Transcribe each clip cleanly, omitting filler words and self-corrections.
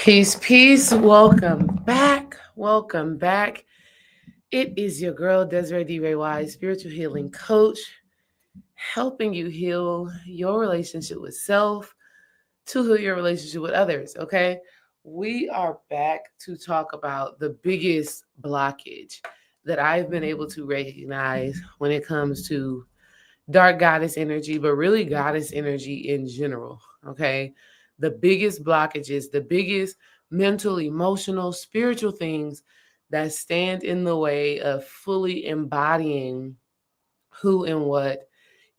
Peace, peace. Welcome back. Welcome back. It is your girl, Desiree spiritual healing coach, helping you heal your relationship with self to heal your relationship with others. Okay. We are back to talk about the biggest blockage that I've been able to recognize when it comes to dark goddess energy, but really goddess energy in general. Okay. The biggest blockages, the biggest mental, emotional, spiritual things that stand in the way of fully embodying who and what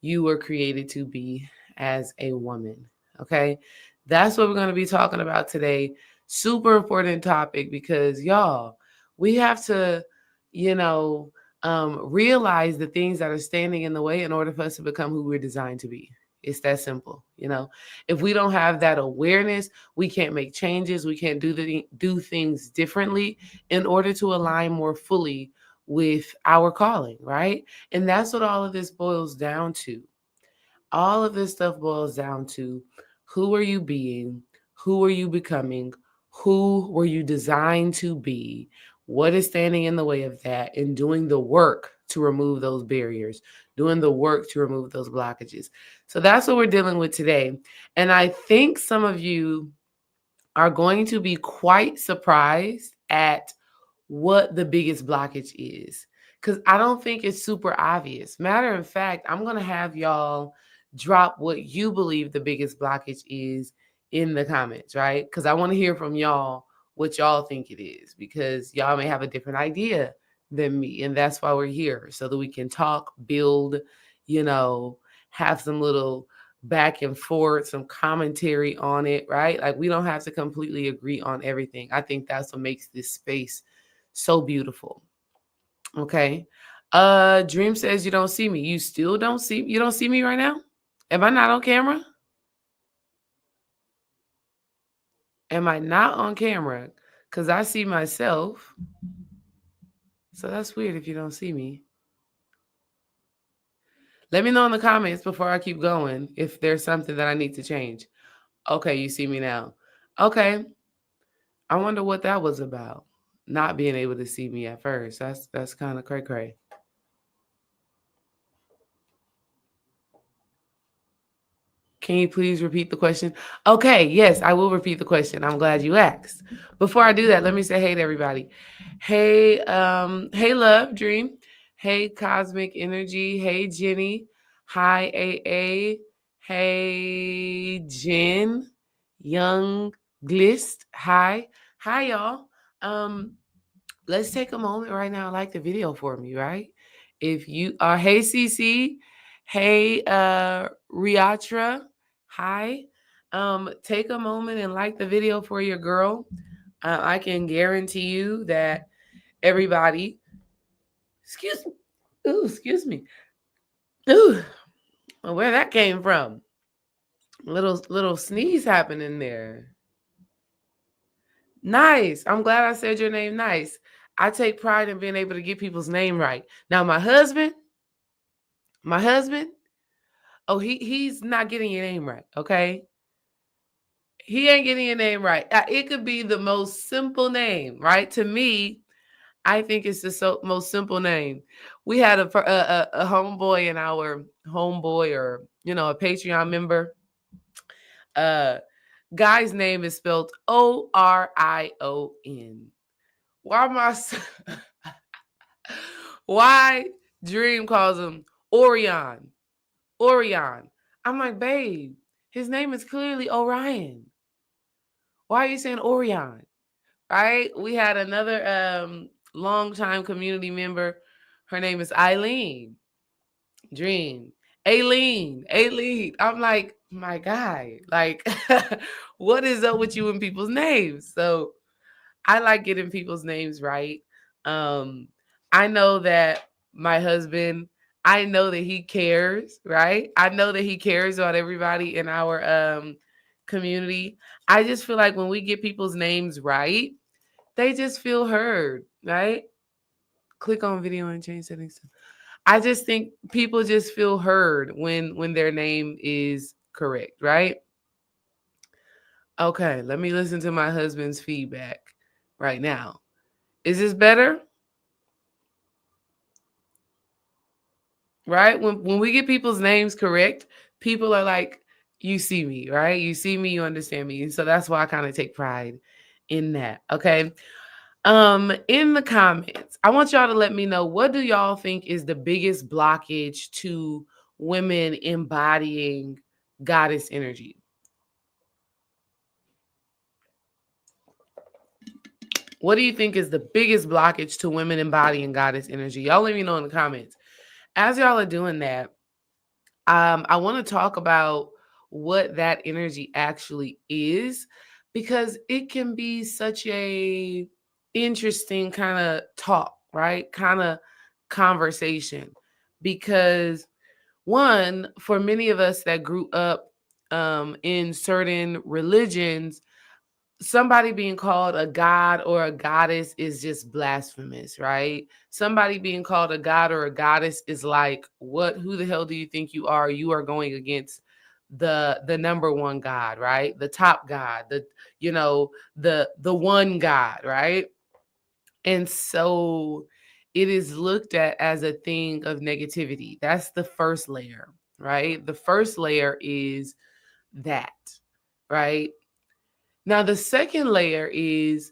you were created to be as a woman. Okay. That's what we're going to be talking about today. Super important topic because y'all, we have to, you know, realize the things that are standing in the way in order for us to become who we're designed to be. It's that simple, you know. If we don't have that awareness, we can't make changes. We can't do things differently in order to align more fully with our calling, right? And that's what all of this boils down to. All of this stuff boils down to who are you being? Who are you becoming? Who were you designed to be? What is standing in the way of that? And doing the work to remove those barriers, doing the work to remove those blockages. So that's what we're dealing with today. And I think some of you are going to be quite surprised at what the biggest blockage is. Because I don't think it's super obvious. Matter of fact, I'm going to have y'all drop what you believe the biggest blockage is in the comments, right? Because I want to hear from y'all what y'all think it is, because y'all may have a different idea than me. And that's why we're here, so that we can talk, build, you know, have some little back and forth, some commentary on it, right? Like, we don't have to completely agree on everything. I think that's what makes this space so beautiful. Okay. Dream says you don't see me. You don't see me right now? Am I not on camera? Am I not on camera? Because I see myself. So that's weird if you don't see me. Let me know in the comments before I keep going if there's something that I need to change. Okay, you see me now. Okay. I wonder what that was about. Not being able to see me at first. That's kind of cray cray. Can you please repeat the question? Okay, yes, I will repeat the question. I'm glad you asked. Before I do that, let me say hey to everybody. Hey, hey Love Dream. Hey Cosmic Energy. Hey Jenny. Hi AA. Hey Jen. Young Glist. Hi. Hi y'all. Let's take a moment right now and like the video for me, right? If you are, hey CC, hey Riatra, hi. Take a moment and like the video for your girl. I can guarantee you that everybody, excuse me, excuse me, ooh, where that came from? Little sneeze happening there. Nice. I'm glad I said your name nice. I take pride in being able to get people's name right. Now, my husband, oh, he's not getting your name right, okay? He ain't getting your name right. It could be the most simple name, right? To me, I think it's the most simple name. We had a homeboy in our homeboy, or a Patreon member. Guy's name is spelled Orion. Why my why Dream calls him Orion? Orion. I'm like, babe, his name is clearly Orion. Why are you saying Orion? Right? We had another longtime community member. Her name is Eileen. Dream. Aileen. I'm like, my guy, like, what is up with you and people's names? So I like getting people's names right. Um, I know that my husband, I know that he cares, right? I know that he cares about everybody in our community. I just feel like when we get people's names right, they just feel heard, right? Click on video and change settings. I just think people just feel heard when their name is correct, right? Okay, let me listen to my husband's feedback right now. Is this better? Right? When we get people's names correct, people are like, you see me, right? You see me, you understand me. And so that's why I kind of take pride in that. Okay. In the comments, I want y'all to let me know, what do y'all think is the biggest blockage to women embodying goddess energy? What do you think is the biggest blockage to women embodying goddess energy? Y'all let me know in the comments. As y'all are doing that, I want to talk about what that energy actually is, because it can be such a interesting kind of talk, right? Kind of conversation. Because one, for many of us that grew up in certain religions, somebody being called a god or a goddess is just blasphemous, right? Somebody being called a god or a goddess is like, what? Who the hell do you think you are? You are going against the number one god, right? The top god, the one god, right? And so it is looked at as a thing of negativity. That's the first layer, right? The first layer is that, right? Now the second layer is,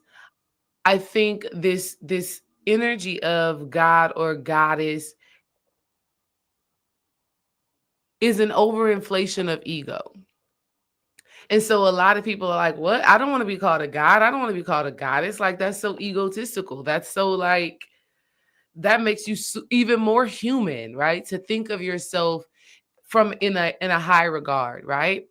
I think this energy of God or goddess is an overinflation of ego. And so a lot of people are like, what? I don't want to be called a god. I don't want to be called a goddess. Like, that's so egotistical. That's so like, that makes you even more human, right? To think of yourself from in a high regard, right?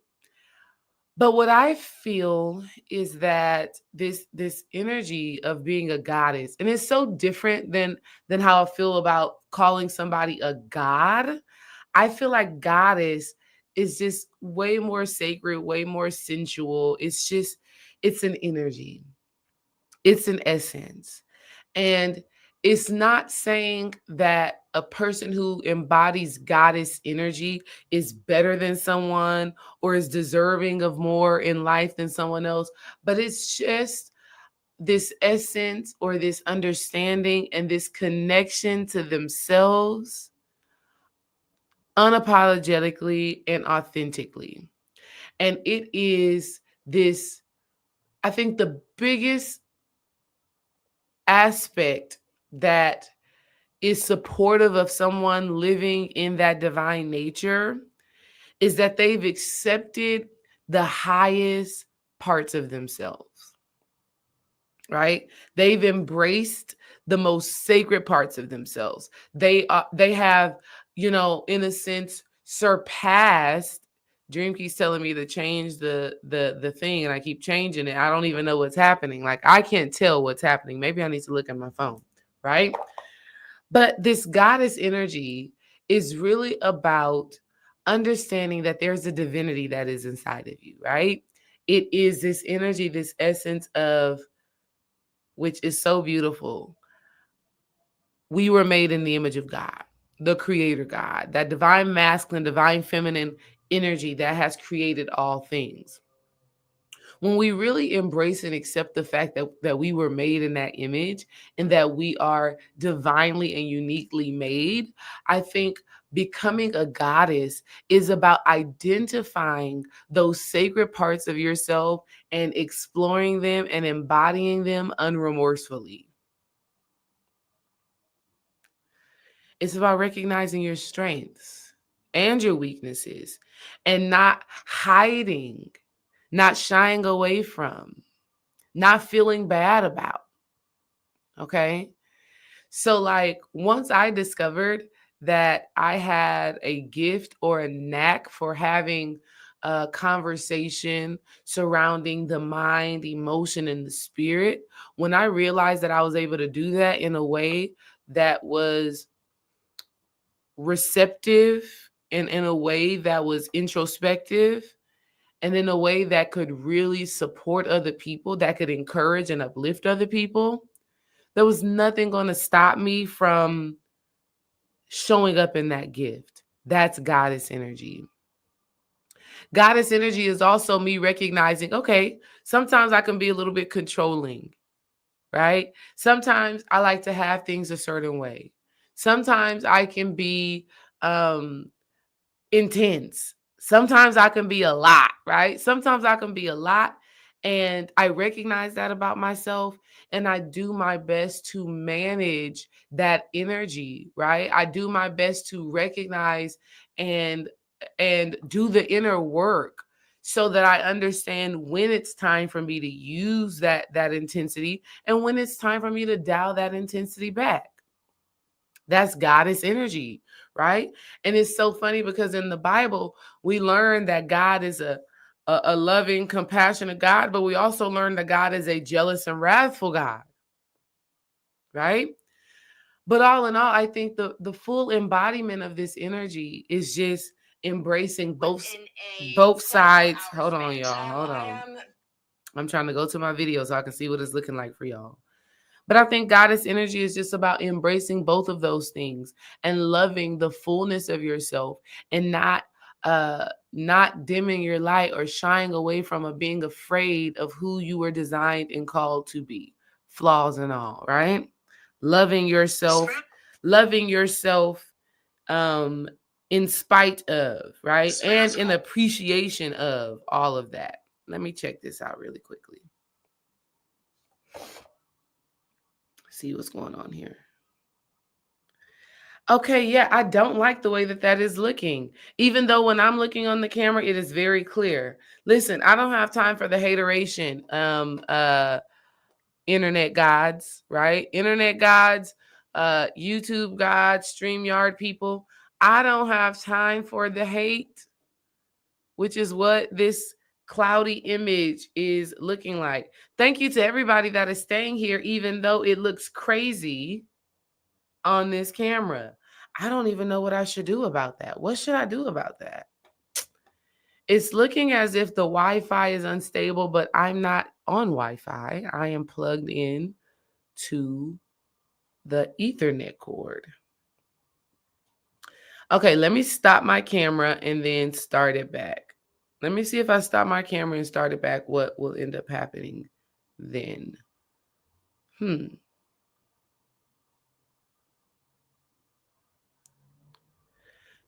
But what I feel is that this energy of being a goddess, and it's so different than how I feel about calling somebody a god. I feel like goddess is just way more sacred, way more sensual. It's an energy. It's an essence. And it's not saying that a person who embodies goddess energy is better than someone or is deserving of more in life than someone else, but it's just this essence or this understanding and this connection to themselves unapologetically and authentically. And it is this, I think, the biggest aspect that is supportive of someone living in that divine nature is that they've accepted the highest parts of themselves, right? They've embraced the most sacred parts of themselves. They have, in a sense, surpassed. Dream keeps telling me to change the thing, and I keep changing it. I don't even know what's happening. Like, I can't tell what's happening. Maybe I need to look at my phone, right? But this goddess energy is really about understanding that there's a divinity that is inside of you, right? It is this energy, this essence of, which is so beautiful. We were made in the image of God, the creator God, that divine masculine, divine feminine energy that has created all things. When we really embrace and accept the fact that we were made in that image and that we are divinely and uniquely made, I think becoming a goddess is about identifying those sacred parts of yourself and exploring them and embodying them unremorsefully. It's about recognizing your strengths and your weaknesses and not hiding, not shying away from, not feeling bad about. Okay. So, like, once I discovered that I had a gift or a knack for having a conversation surrounding the mind, emotion, and the spirit, when I realized that I was able to do that in a way that was receptive and in a way that was introspective and in a way that could really support other people, that could encourage and uplift other people, there was nothing going to stop me from showing up in that gift. That's goddess energy. Goddess energy is also me recognizing, okay, sometimes I can be a little bit controlling, right? Sometimes I like to have things a certain way. Sometimes I can be intense. Sometimes I can be a lot, right? Sometimes I can be a lot. And I recognize that about myself. And I do my best to manage that energy, right? I do my best to recognize and do the inner work so that I understand when it's time for me to use that intensity and when it's time for me to dial that intensity back. That's goddess energy, right? And it's so funny because in the Bible, we learn that God is a loving, compassionate God, but we also learn that God is a jealous and wrathful God, right? But all in all, I think the full embodiment of this energy is just embracing both sides. Hold on, y'all. Hold on. I'm trying to go to my video so I can see what it's looking like for y'all. But I think goddess energy is just about embracing both of those things and loving the fullness of yourself and not dimming your light or shying away from or being afraid of who you were designed and called to be, flaws and all, right? Loving yourself, loving yourself in spite of, right? And in appreciation of all of that. Let me check this out really quickly. See what's going on here. Okay, yeah, I don't like the way that is looking. Even though when I'm looking on the camera, it is very clear. Listen, I don't have time for the hateration. Internet gods, right? Internet gods, YouTube gods, StreamYard people. I don't have time for the hate, which is what this cloudy image is looking like. Thank you to everybody that is staying here, even though it looks crazy on this camera. I don't even know what I should do about that. What should I do about that? It's looking as if the Wi-Fi is unstable, but I'm not on Wi-Fi. I am plugged in to the Ethernet cord. Okay, let me stop my camera and then start it back. Let me see if I stop my camera and start it back, what will end up happening then.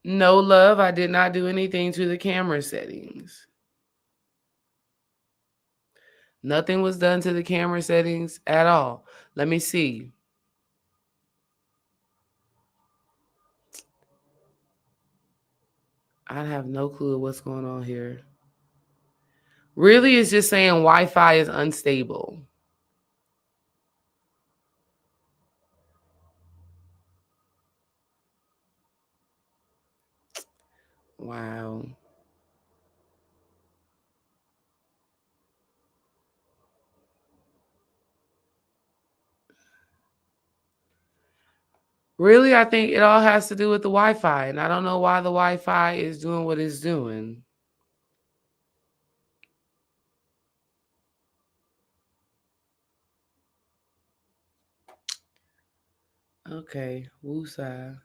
No, love, I did not do anything to the camera settings. Nothing was done to the camera settings at all. Let me see. I have no clue what's going on here. Really, it's just saying Wi-Fi is unstable. Wow. Really, I think it all has to do with the Wi-Fi, and I don't know why the Wi-Fi is doing what it's doing. Okay, woosah.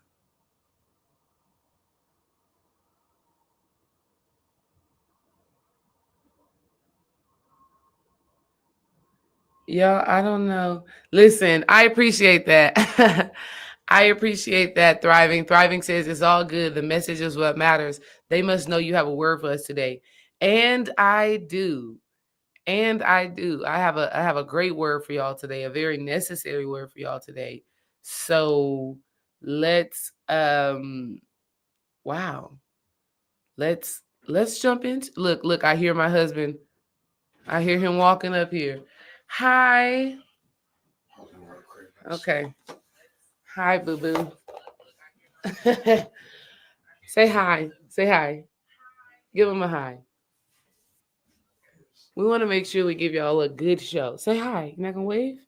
Yeah, I don't know. Listen, I appreciate that. I appreciate that, Thriving. Thriving says it's all good. The message is what matters. They must know you have a word for us today. And I do. And I do. I have a great word for y'all today, a very necessary word for y'all today. So let's wow. Let's jump into look, I hear my husband. I hear him walking up here. Hi. Okay. Hi, boo boo. Say hi. Say hi. Give him a hi. We want to make sure we give y'all a good show. Say hi. You not gonna wave?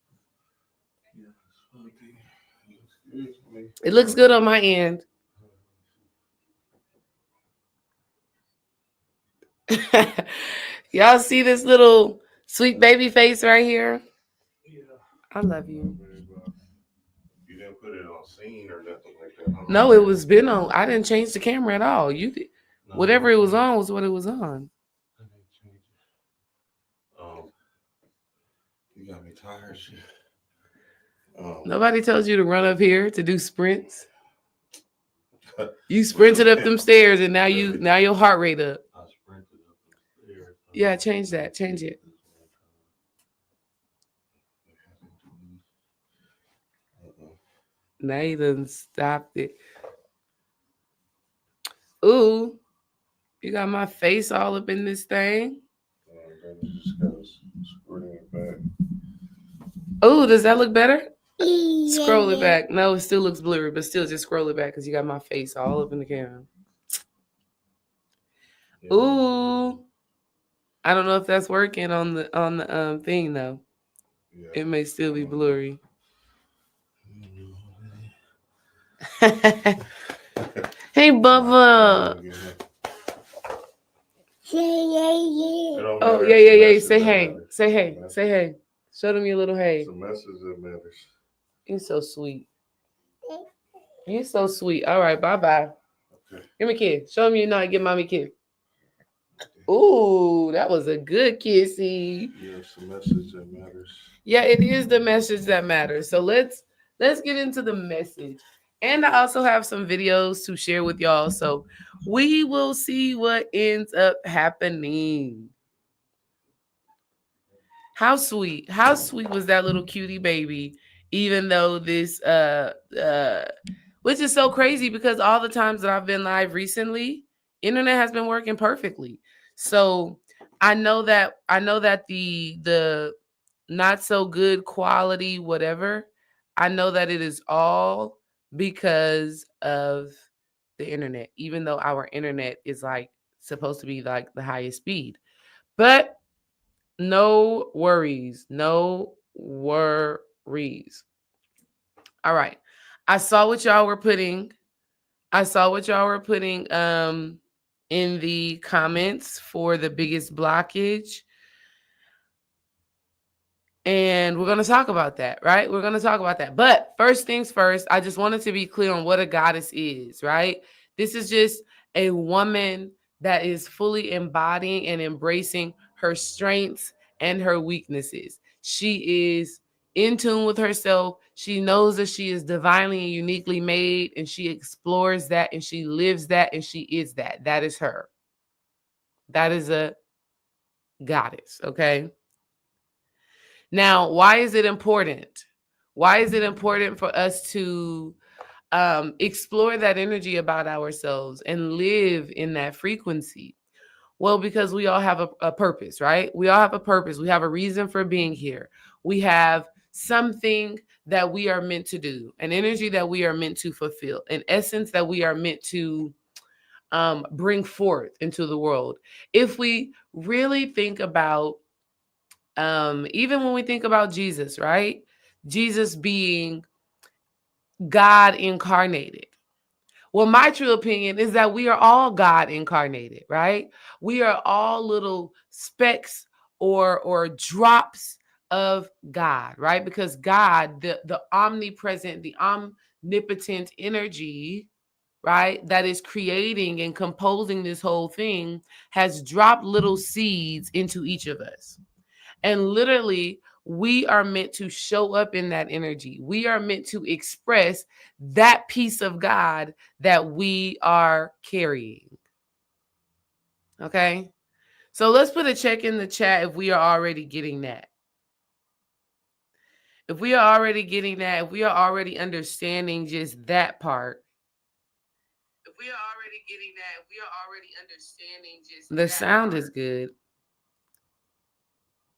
It looks good on my end. Y'all see this little sweet baby face right here? I love you. You didn't put it on scene or nothing like that. No, it was been on. I didn't change the camera at all. You did. Whatever it was on was what it was on. I didn't change it. You got me tired, shit. Nobody tells you to run up here to do sprints. You sprinted up them stairs, and now your heart rate up. I sprinted up the stairs. Yeah, change that. Change it. Now you done stopped it. Ooh, you got my face all up in this thing. Then you just gotta screwing it back. Oh, does that look better? Scroll it back. No, it still looks blurry, but still just scroll it back because you got my face all up in the camera. Ooh, I don't know if that's working on the thing though. Yeah. It may still be blurry. Hey, Bubba. Oh, yeah. Say hey. Say hey. Say hey. Show them your little hey. It's a message that matters. You're so sweet. You're so sweet. All right, bye-bye. Okay. Give me a kiss. Show them you know how to give mommy a kiss. Ooh, that was a good kissy. Yeah, it's the message that matters. Yeah, it is the message that matters. So let's get into the message. And I also have some videos to share with y'all. So we will see what ends up happening. How sweet was that little cutie baby? Even though this which is so crazy because all the times that I've been live recently, internet has been working perfectly. So I know that the not so good quality, whatever, I know that it is all because of the internet, even though our internet is like supposed to be like the highest speed. But no worries. No worries. All right. I saw what y'all were putting in the comments for the biggest blockage. And we're going to talk about that, right? We're going to talk about that. But first things first, I just wanted to be clear on what a goddess is, right? This is just a woman that is fully embodying and embracing her strengths and her weaknesses. She is in tune with herself. She knows that she is divinely and uniquely made, and she explores that, and she lives that, and she is that. That is her. That is a goddess, okay? Now, why is it important? Why is it important for us to explore that energy about ourselves and live in that frequency? Well, because we all have a purpose, right? We all have a purpose. We have a reason for being here. We have something that we are meant to do, an energy that we are meant to fulfill, an essence that we are meant to bring forth into the world. If we really think about even when we think about Jesus, right? Jesus being God incarnated. Well, my true opinion is that we are all God incarnated, right? We are all little specks or drops of God, right? Because God, the omnipresent, the omnipotent energy, right, that is creating and composing this whole thing has dropped little seeds into each of us. And literally, we are meant to show up in that energy. We are meant to express that piece of God that we are carrying. Okay? So let's put a check in the chat if we are already getting that. If we are already getting that, if we are already understanding just that part. If we are already getting that, if we are already understanding just the sound part. Is good.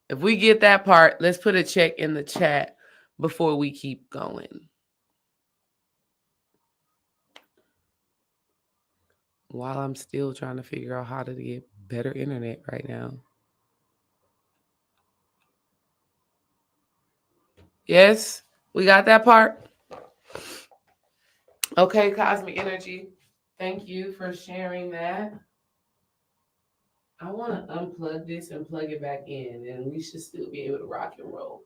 If we get that part, let's put a check in the chat before we keep going. While I'm still trying to figure out how to get better internet right now. Yes, we got that part. Okay, Cosmic Energy. Thank you for sharing that. I want to unplug this and plug it back in, and we should still be able to rock and roll.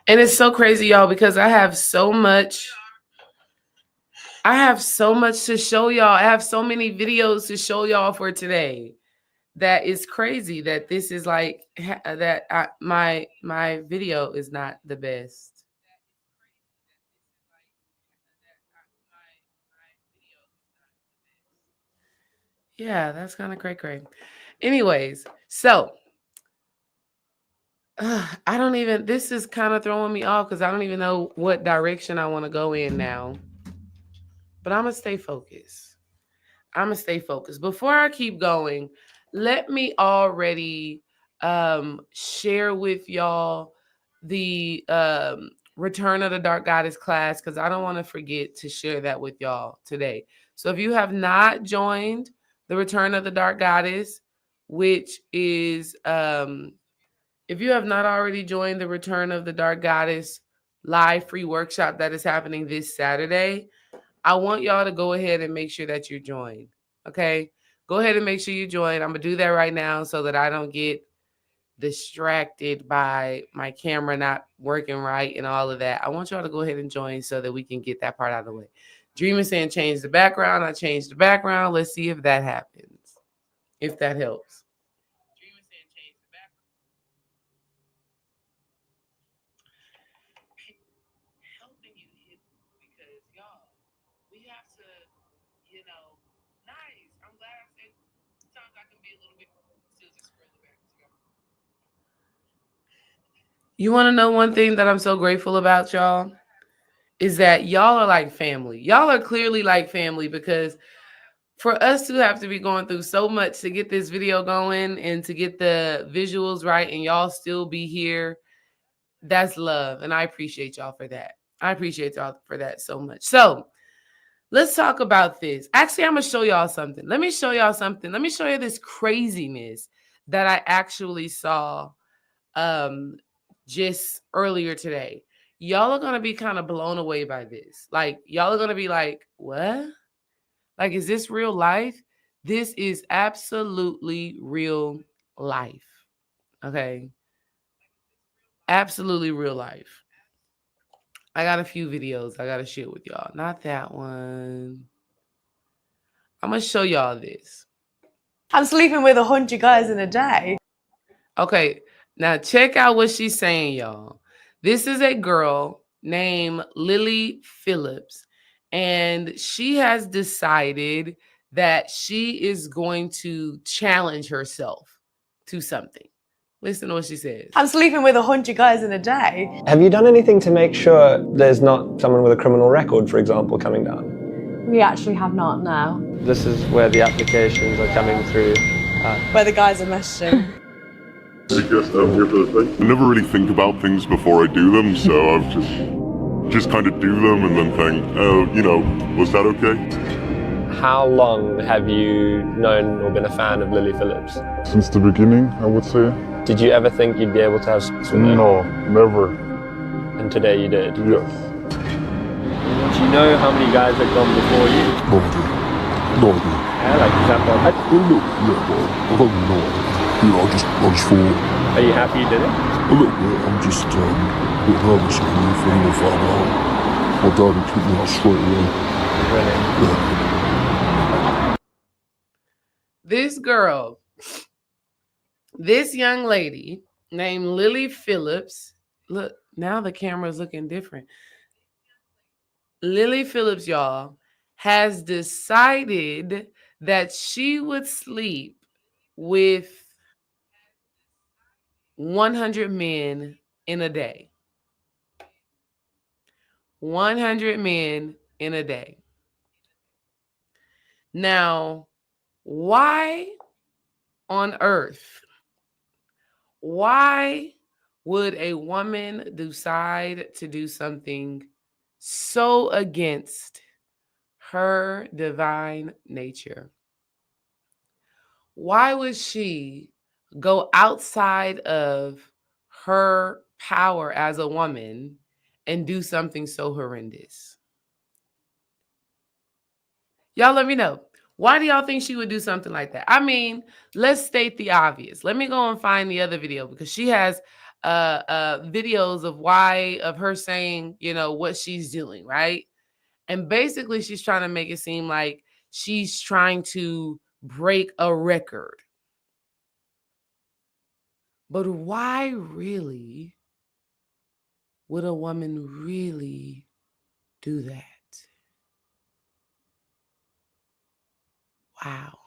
And it's so crazy, y'all, because I have so much to show y'all. I have so many videos to show y'all for today. That is crazy that this is like my video is not the best. Yeah, that's kind of cray. Anyways, so I don't even. This is kind of throwing me off because I don't even know what direction I want to go in now. But I'm gonna stay focused. I'm gonna stay focused. Before I keep going, let me already share with y'all the Return of the Dark Goddess class because I don't want to forget to share that with y'all today. So if you have not joined the Return of the Dark Goddess, which is if you have not already joined the Return of the Dark Goddess live free workshop that is happening this Saturday, I want y'all to go ahead and make sure that you're joined. Okay? Go ahead and make sure you join. I'm going to do that right now so that I don't get distracted by my camera not working right and all of that. I want y'all to go ahead and join so that we can get that part out of the way. Dream is saying change the background. I changed the background. Let's see if that happens. If that helps. Helping you hit because y'all, we have to, nice. I'm glad I said sometimes I can be a little bit still just scroll it back. You want to know one thing that I'm so grateful about, y'all? Is that y'all are like family. Y'all are clearly like family because for us to have to be going through so much to get this video going and to get the visuals right and y'all still be here, that's love. And I appreciate y'all for that. I appreciate y'all for that so much. So let's talk about this. Actually, I'm going to show y'all something. Let me show y'all something. Let me show you this craziness that I actually saw um just earlier today. Y'all are gonna be kind of blown away by this. Like y'all are gonna be like, what? Like, is this real life? This is absolutely real life. Okay. Absolutely real life. I got a few videos I gotta share with y'all. Not that one. I'm gonna show y'all this. I'm sleeping with 100 guys in a day. Okay, now check out what she's saying, y'all. This is a girl named Lily Phillips, and she has decided that she is going to challenge herself to something. Listen to what she says. I'm sleeping with 100 guys in a day. Have you done anything to make sure there's not someone with a criminal record, for example, coming down? We actually have not now. This is where the applications are coming through. Where the guys are messaging. Suggest I'm here for the thing. I never really think about things before I do them, so I've just kind of do them and then think, oh, was that okay? How long have you known or been a fan of Lily Phillips? Since the beginning, I would say. Did you ever think you'd be able to have sex with her? No, never. And today you did? Yes. Do you know how many guys have gone before you? No idea. No idea. Yeah, like, is that one? Look, yeah, well, I don't really know. I just thought. Are you happy you did it? A little bit. I'm just a bit nervous and everything. If I found out, my dad would kick me out straight away. Really? Yeah. This girl, this young lady named Lily Phillips. Look, now the camera's looking different. Lily Phillips, y'all, has decided that she would sleep with 100 men in a day. 100 men in a day. Now, why on earth? Why would a woman decide to do something so against her divine nature? Why would she go outside of her power as a woman and do something so horrendous? Y'all let me know. Why do y'all think she would do something like that? I mean, let's state the obvious. Let me go and find the other video because she has videos of her saying, what she's doing, right? And basically she's trying to make it seem like she's trying to break a record. But why really would a woman really do that? Wow.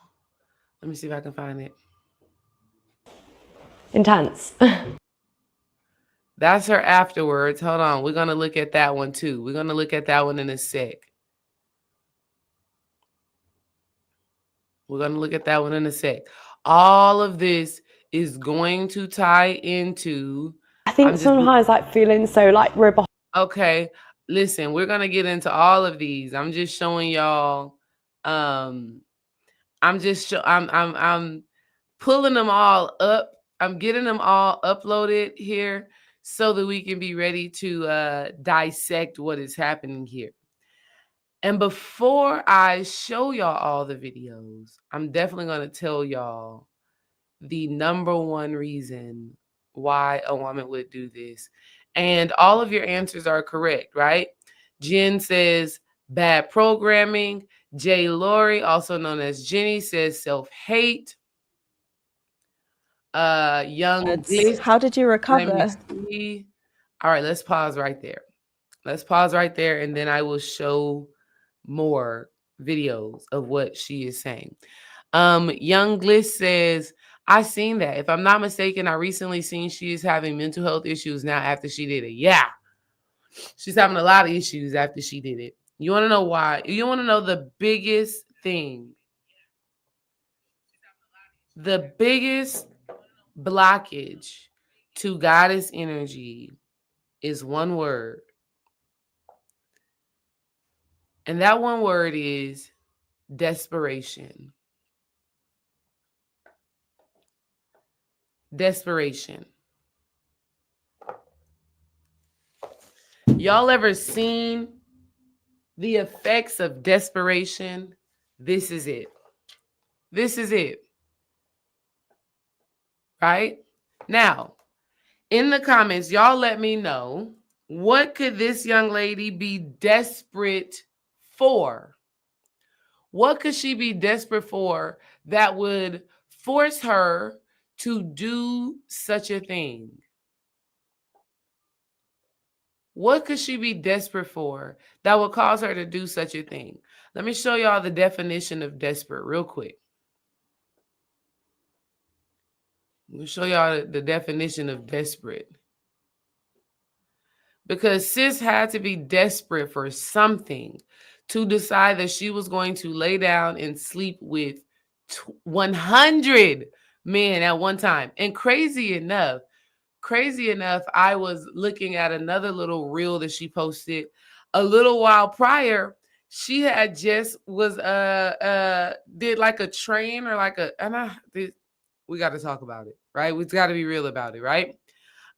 Let me see if I can find it. Intense. That's her afterwards. Hold on. We're going to look at that one too. We're going to look at that one in a sec. We're going to look at that one in a sec. All of this is going to tie into... I think sometimes like feeling so like we're behind. Okay. Listen, we're going to get into all of these. I'm just showing y'all. I'm pulling them all up. I'm getting them all uploaded here so that we can be ready to dissect what is happening here. And before I show y'all all the videos, I'm definitely going to tell y'all the number one reason why a woman would do this. And all of your answers are correct, right? Jen says bad programming. Jay Laurie, also known as Jenny, says self-hate. Young Bliss, How did you recover? All right, let's pause right there. Let's pause right there, and then I will show more videos of what she is saying. Young Bliss says, I seen that. If I'm not mistaken, I recently seen she is having mental health issues now after she did it. Yeah. She's having a lot of issues after she did it. You want to know why? You want to know the biggest thing? The biggest blockage to goddess energy is one word. And that one word is desperation. Desperation. Y'all ever seen the effects of desperation? This is it. This is it. Right? Now, in the comments, y'all let me know, what could this young lady be desperate for? What could she be desperate for that would force her to do such a thing? What could she be desperate for that would cause her to do such a thing? Let me show y'all the definition of desperate real quick. Let me show y'all the definition of desperate. Because sis had to be desperate for something to decide that she was going to lay down and sleep with 100 men at one time. And crazy enough, I was looking at another little reel that she posted a little while prior. She had just was did like a train or like we got to talk about it, right? We've got to be real about it, right?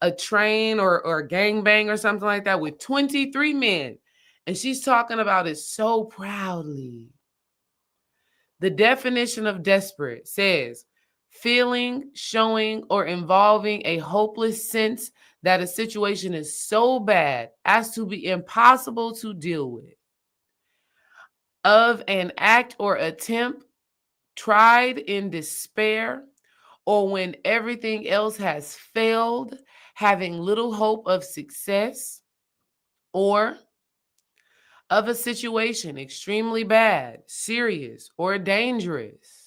A train or a gangbang or something like that with 23 men. And she's talking about it so proudly. The definition of desperate says feeling, showing, or involving a hopeless sense that a situation is so bad as to be impossible to deal with. Of an act or attempt tried in despair, or when everything else has failed, having little hope of success, or of a situation extremely bad, serious, or dangerous.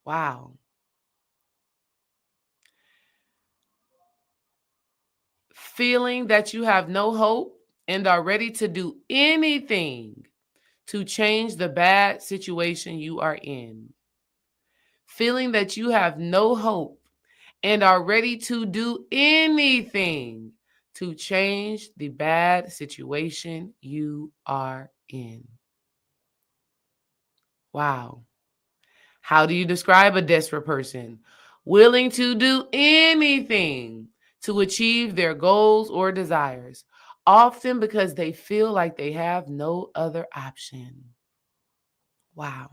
Wow. Feeling that you have no hope and are ready to do anything to change the bad situation you are in. Feeling that you have no hope and are ready to do anything to change the bad situation you are in. Wow. How do you describe a desperate person? Willing to do anything to achieve their goals or desires, often because they feel like they have no other option. Wow.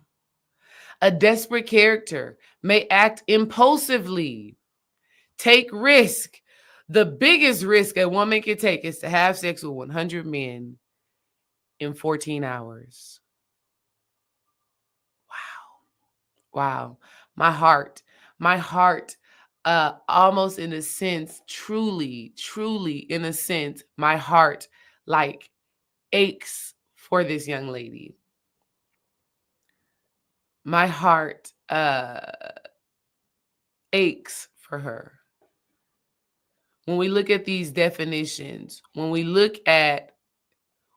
A desperate character may act impulsively, Take risk. The biggest risk a woman can take is to have sex with 100 men in 14 hours. Wow. My heart, almost in a sense, truly in a sense, my heart like aches for this young lady. My heart aches for her. When we look at these definitions, when we look at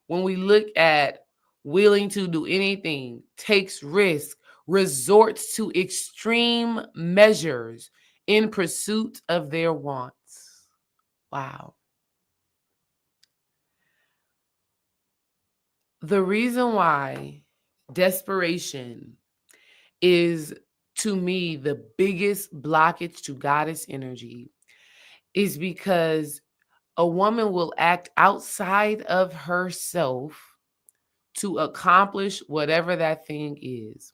willing to do anything, takes risk, resorts to extreme measures in pursuit of their wants. Wow. The reason why desperation is, to me, the biggest blockage to goddess energy is because a woman will act outside of herself to accomplish whatever that thing is.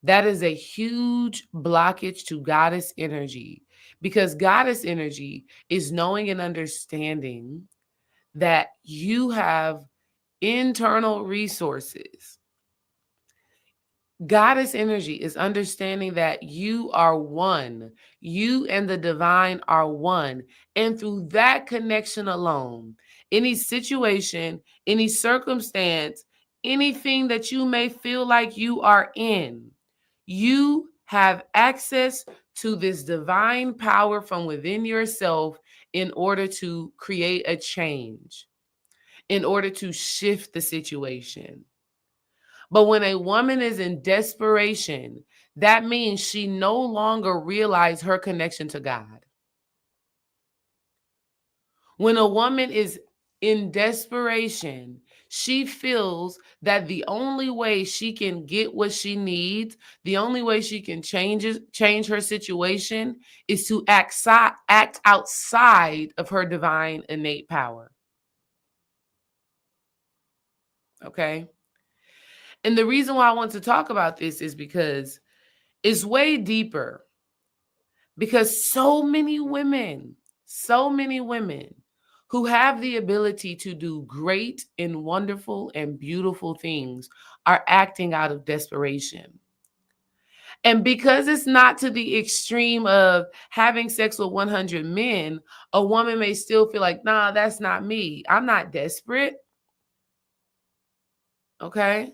That is a huge blockage to goddess energy, because goddess energy is knowing and understanding that you have internal resources. Goddess energy is understanding that you are one. You and the divine are one. And through that connection alone, any situation, any circumstance, anything that you may feel like you are in, you have access to this divine power from within yourself in order to create a change, in order to shift the situation. But when a woman is in desperation, that means she no longer realizes her connection to God. When a woman is in desperation, she feels that the only way she can get what she needs, the only way she can change her situation, is to act outside of her divine innate power. Okay? And the reason why I want to talk about this is because it's way deeper. Because so many women who have the ability to do great and wonderful and beautiful things are acting out of desperation. And because it's not to the extreme of having sex with 100 men, a woman may still feel like, nah, that's not me. I'm not desperate. Okay?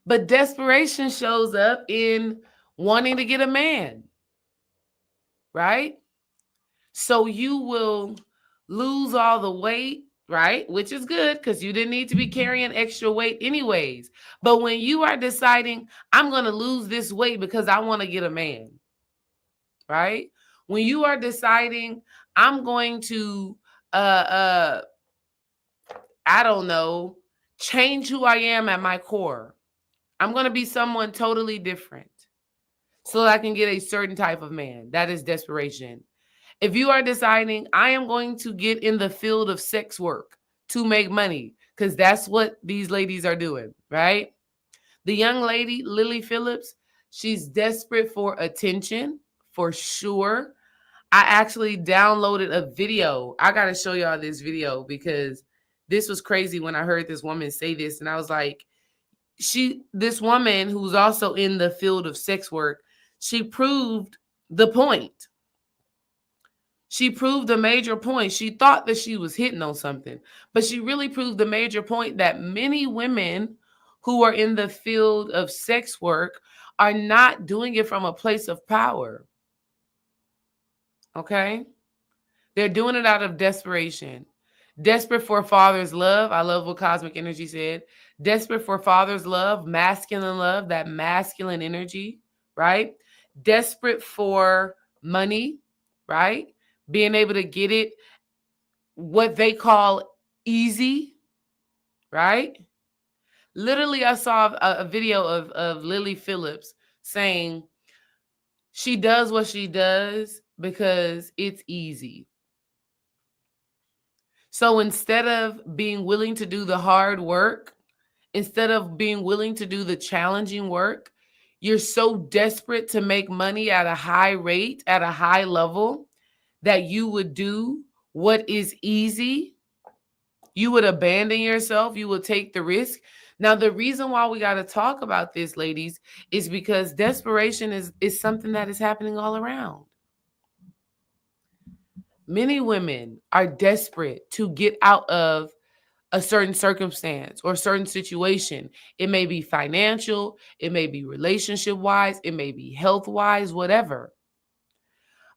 But desperation shows up in wanting to get a man, right? So you will lose all the weight, right? Which is good because you didn't need to be carrying extra weight anyways. But when you are deciding, I'm going to lose this weight because I want to get a man, right? When you are deciding, I'm going to, I don't know, change who I am at my core. I'm going to be someone totally different so that I can get a certain type of man. That is desperation. If you are deciding, I am going to get in the field of sex work to make money, because that's what these ladies are doing, right? The young lady, Lily Phillips, she's desperate for attention, for sure. I actually downloaded a video. I got to show y'all this video because this was crazy when I heard this woman say this. And I was like, this woman who's also in the field of sex work, she proved the point. She proved a major point. She thought that she was hitting on something, but she really proved the major point that many women who are in the field of sex work are not doing it from a place of power. Okay? They're doing it out of desperation. Desperate for father's love. I love what Cosmic Energy said. Desperate for father's love, that masculine energy, right? Desperate for money, right? Being able to get it, what they call easy, right? Literally, I saw a video of Lily Phillips saying she does what she does because it's easy. So instead of being willing to do the hard work, instead of being willing to do the challenging work, You're so desperate to make money at a high rate, at a high level, that you would do what is easy. You would abandon yourself. You would take the risk. Now, the reason why we got to talk about this, ladies, is because desperation is something that is happening all around. Many women are desperate to get out of a certain circumstance or certain situation. It may be financial, it may be relationship-wise, it may be health-wise, whatever.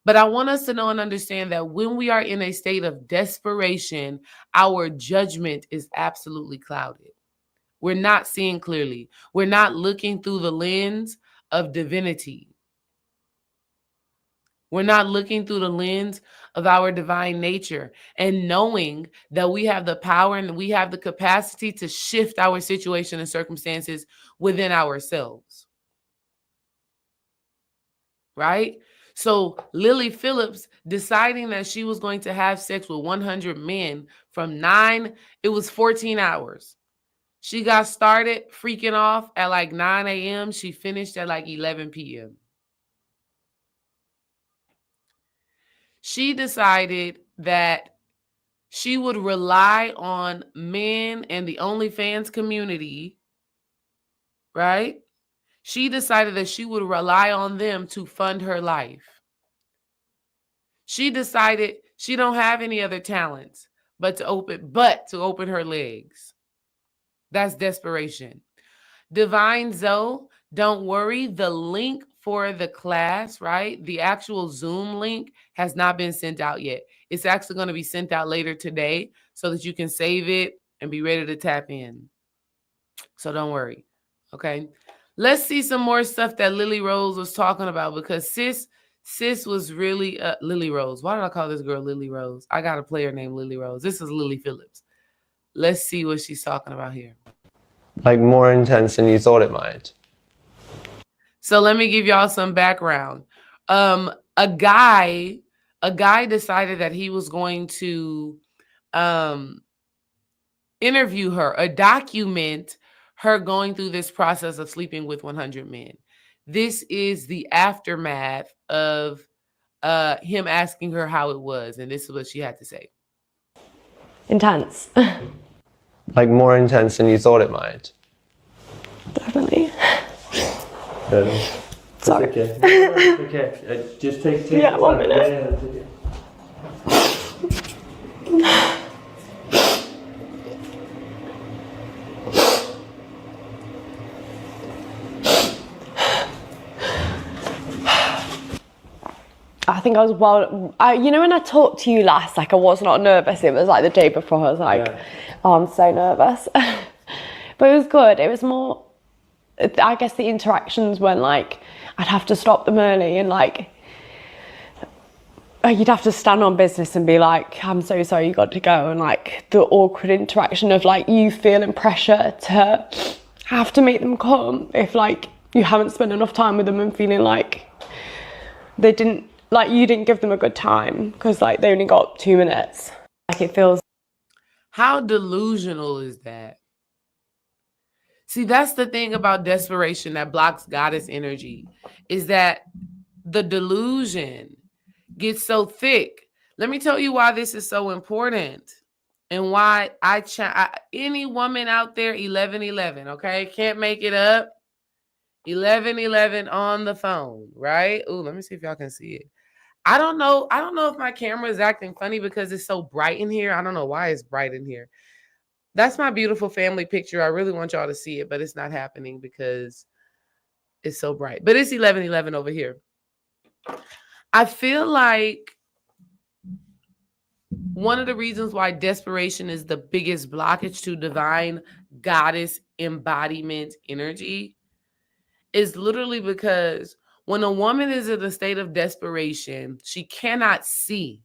But I want us to know and understand that when we are in a state of desperation, our judgment is absolutely clouded. We're not seeing clearly. We're not looking through the lens of divinity. We're not looking through the lens of our divine nature and knowing that we have the power and we have the capacity to shift our situation and circumstances within ourselves. Right? So Lily Phillips deciding that she was going to have sex with 100 men from 14 hours. She got started freaking off at like 9 a.m. She finished at like 11 p.m. She decided that she would rely on men and the OnlyFans community, right? She decided that she would rely on them to fund her life. She decided she don't have any other talents but to open her legs. That's desperation. Divine Zoe, don't worry. The link for the class, right? The actual Zoom link has not been sent out yet. It's actually going to be sent out later today so that you can save it and be ready to tap in. So don't worry. Okay. Let's see some more stuff that Lily Rose was talking about because sis was really Lily Rose. Why did I call this girl Lily Rose? I got a player named Lily Rose. This is Lily Phillips. Let's see what she's talking about here. Like more intense than you thought it might. So let me give y'all some background. A guy decided that he was going to interview her or document her going through this process of sleeping with 100 men. This is the aftermath of him asking her how it was, and this is what she had to say. Intense. Like more intense than you thought it might. Definitely. Good. Sorry. It's okay. Okay. Just take Yeah, 1 minute. Yeah, take it. I think I was you know when I talked to you last, like I was not nervous. It was like the day before I was like, oh, I'm so nervous. But it was good. It was more, I guess the interactions when like, I'd have to stop them early and like, you'd have to stand on business and be like, I'm so sorry, you got to go. And like the awkward interaction of like you feeling pressure to have to make them come if like you haven't spent enough time with them and feeling like they didn't, like you didn't give them a good time because like they only got 2 minutes. Like it feels. How delusional is that? See, that's the thing about desperation that blocks goddess energy, is that the delusion gets so thick. Let me tell you why this is so important and why any woman out there, 1111, okay? Can't make it up. 1111 on the phone, right? Ooh, let me see if y'all can see it. I don't know if my camera is acting funny because it's so bright in here. I don't know why it's bright in here. That's my beautiful family picture. I really want y'all to see it, but it's not happening because it's so bright. But it's 1111 over here. I feel like one of the reasons why desperation is the biggest blockage to divine goddess embodiment energy is literally because when a woman is in a state of desperation, she cannot see.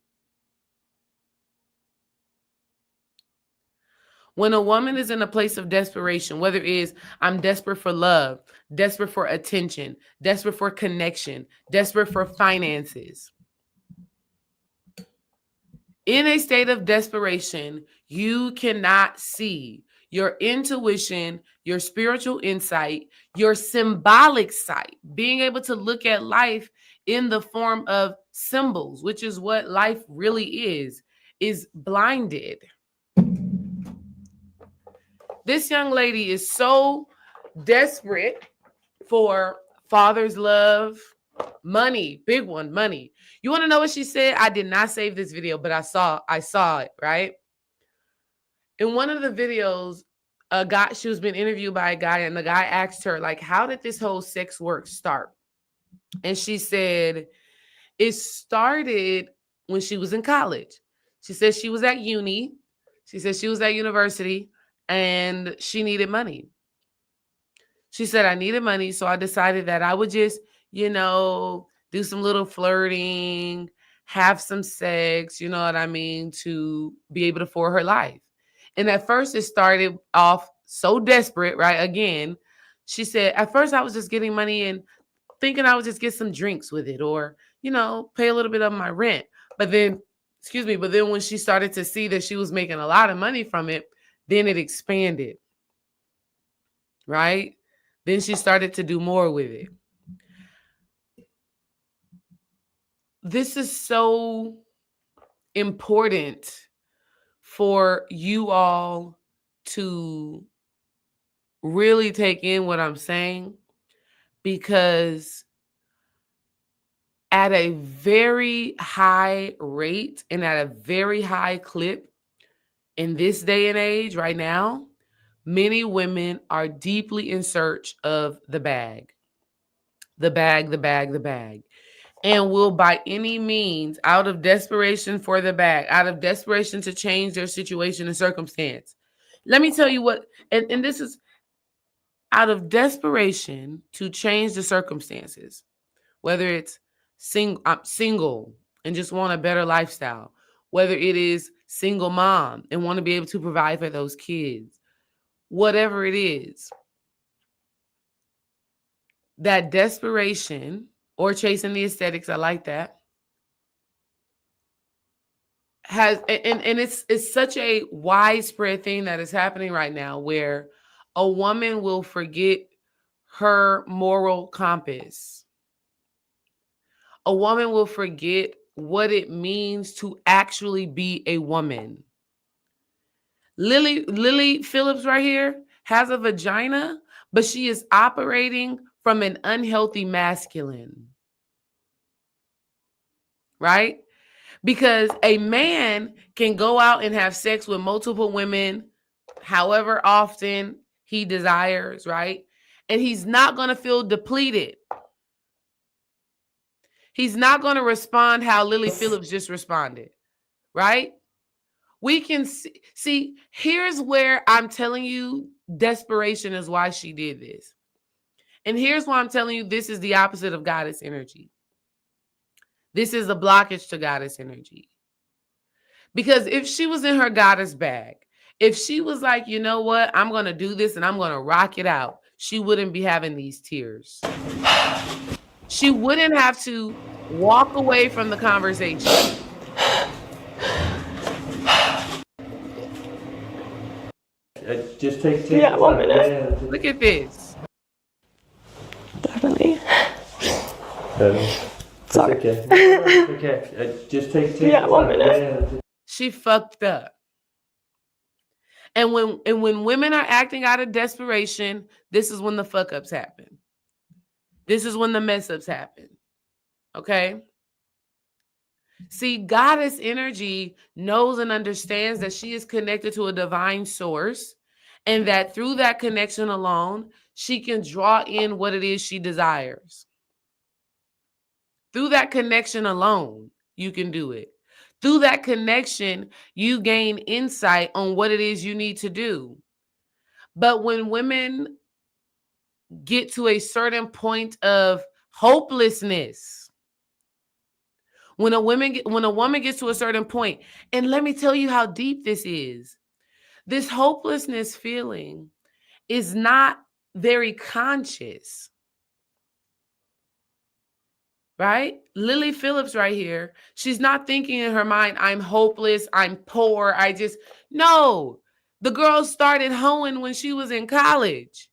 When a woman is in a place of desperation, whether it is I'm desperate for love, desperate for attention, desperate for connection, desperate for finances. In a state of desperation, you cannot see. your intuition, your spiritual insight, your symbolic sight, being able to look at life in the form of symbols, which is what life really is blinded. This young lady is so desperate for father's love, money, big one, money. You want to know what she said? I did not save this video, but I saw it, right? In one of the videos, she was being interviewed by a guy, and the guy asked her, like, how did this whole sex work start? And she said, it started when she was in college. She said she was at uni. She said she was at university and she needed money. She said, I needed money. So I decided that I would just, do some little flirting, have some sex, you know what I mean, to be able to afford her life. And at first it started off so desperate, right? Again, she said, at first I was just getting money and thinking I would just get some drinks with it or, pay a little bit of my rent. But then when she started to see that she was making a lot of money from it, then it expanded, right? Then she started to do more with it. This is so important for you all to really take in what I'm saying, because at a very high rate and at a very high clip in this day and age right now, many women are deeply in search of the bag, and will by any means, out of desperation for the bag, out of desperation to change their situation and circumstance. Let me tell you what, and this is out of desperation to change the circumstances, whether it's single and just want a better lifestyle, whether it is single mom and want to be able to provide for those kids, whatever it is, that desperation or chasing the aesthetics, I like that, has, and it's such a widespread thing that is happening right now, where a woman will forget her moral compass. A woman will forget what it means to actually be a woman. Lily Phillips right here has a vagina, but she is operating from an unhealthy masculine. Right? Because a man can go out and have sex with multiple women, however often he desires, right? And he's not going to feel depleted. He's not going to respond how Lily Phillips just responded, right? We can see, here's where I'm telling you desperation is why she did this. And here's why I'm telling you this is the opposite of goddess energy. This is a blockage to goddess energy. Because if she was in her goddess bag, if she was like, you know what, I'm going to do this and I'm going to rock it out, she wouldn't be having these tears. She wouldn't have to walk away from the conversation. Just take Yeah, 1 minute. Look at this. Definitely. Sorry. Okay. Just take. Yeah, 1 minute. She fucked up. And when women are acting out of desperation, this is when the fuck ups happen. This is when the mess ups happen. Okay? See, goddess energy knows and understands that she is connected to a divine source, and that through that connection alone, she can draw in what it is she desires. Through that connection alone, you can do it. Through that connection, you gain insight on what it is you need to do. But when women get to a certain point of hopelessness, when a woman gets to a certain point, and let me tell you how deep this is. This hopelessness feeling is not very conscious. Right? Lily Phillips right here, she's not thinking in her mind, I'm hopeless, I'm poor, no. The girl started hoeing when she was in college.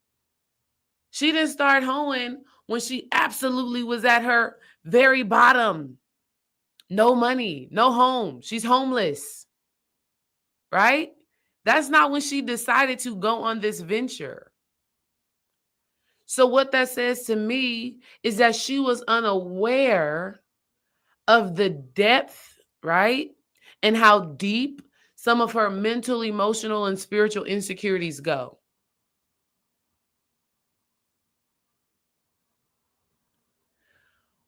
She didn't start hoeing when she absolutely was at her very bottom. No money, no home. She's homeless, right? That's not when she decided to go on this venture. So what that says to me is that she was unaware of the depth, right? And how deep some of her mental, emotional, and spiritual insecurities go.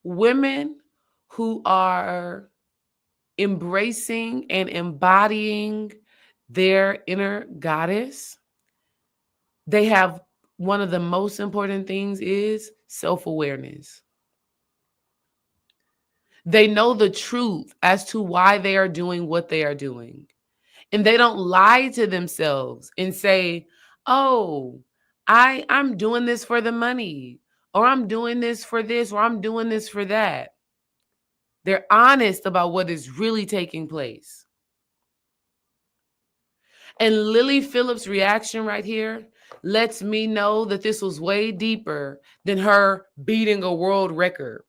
Women who are embracing and embodying their inner goddess, they have one of the most important things is self-awareness. They know the truth as to why they are doing what they are doing. And they don't lie to themselves and say, oh, I'm doing this for the money, or I'm doing this for this, or I'm doing this for that. They're honest about what is really taking place. And Lily Phillips' reaction right here lets me know that this was way deeper than her beating a world record.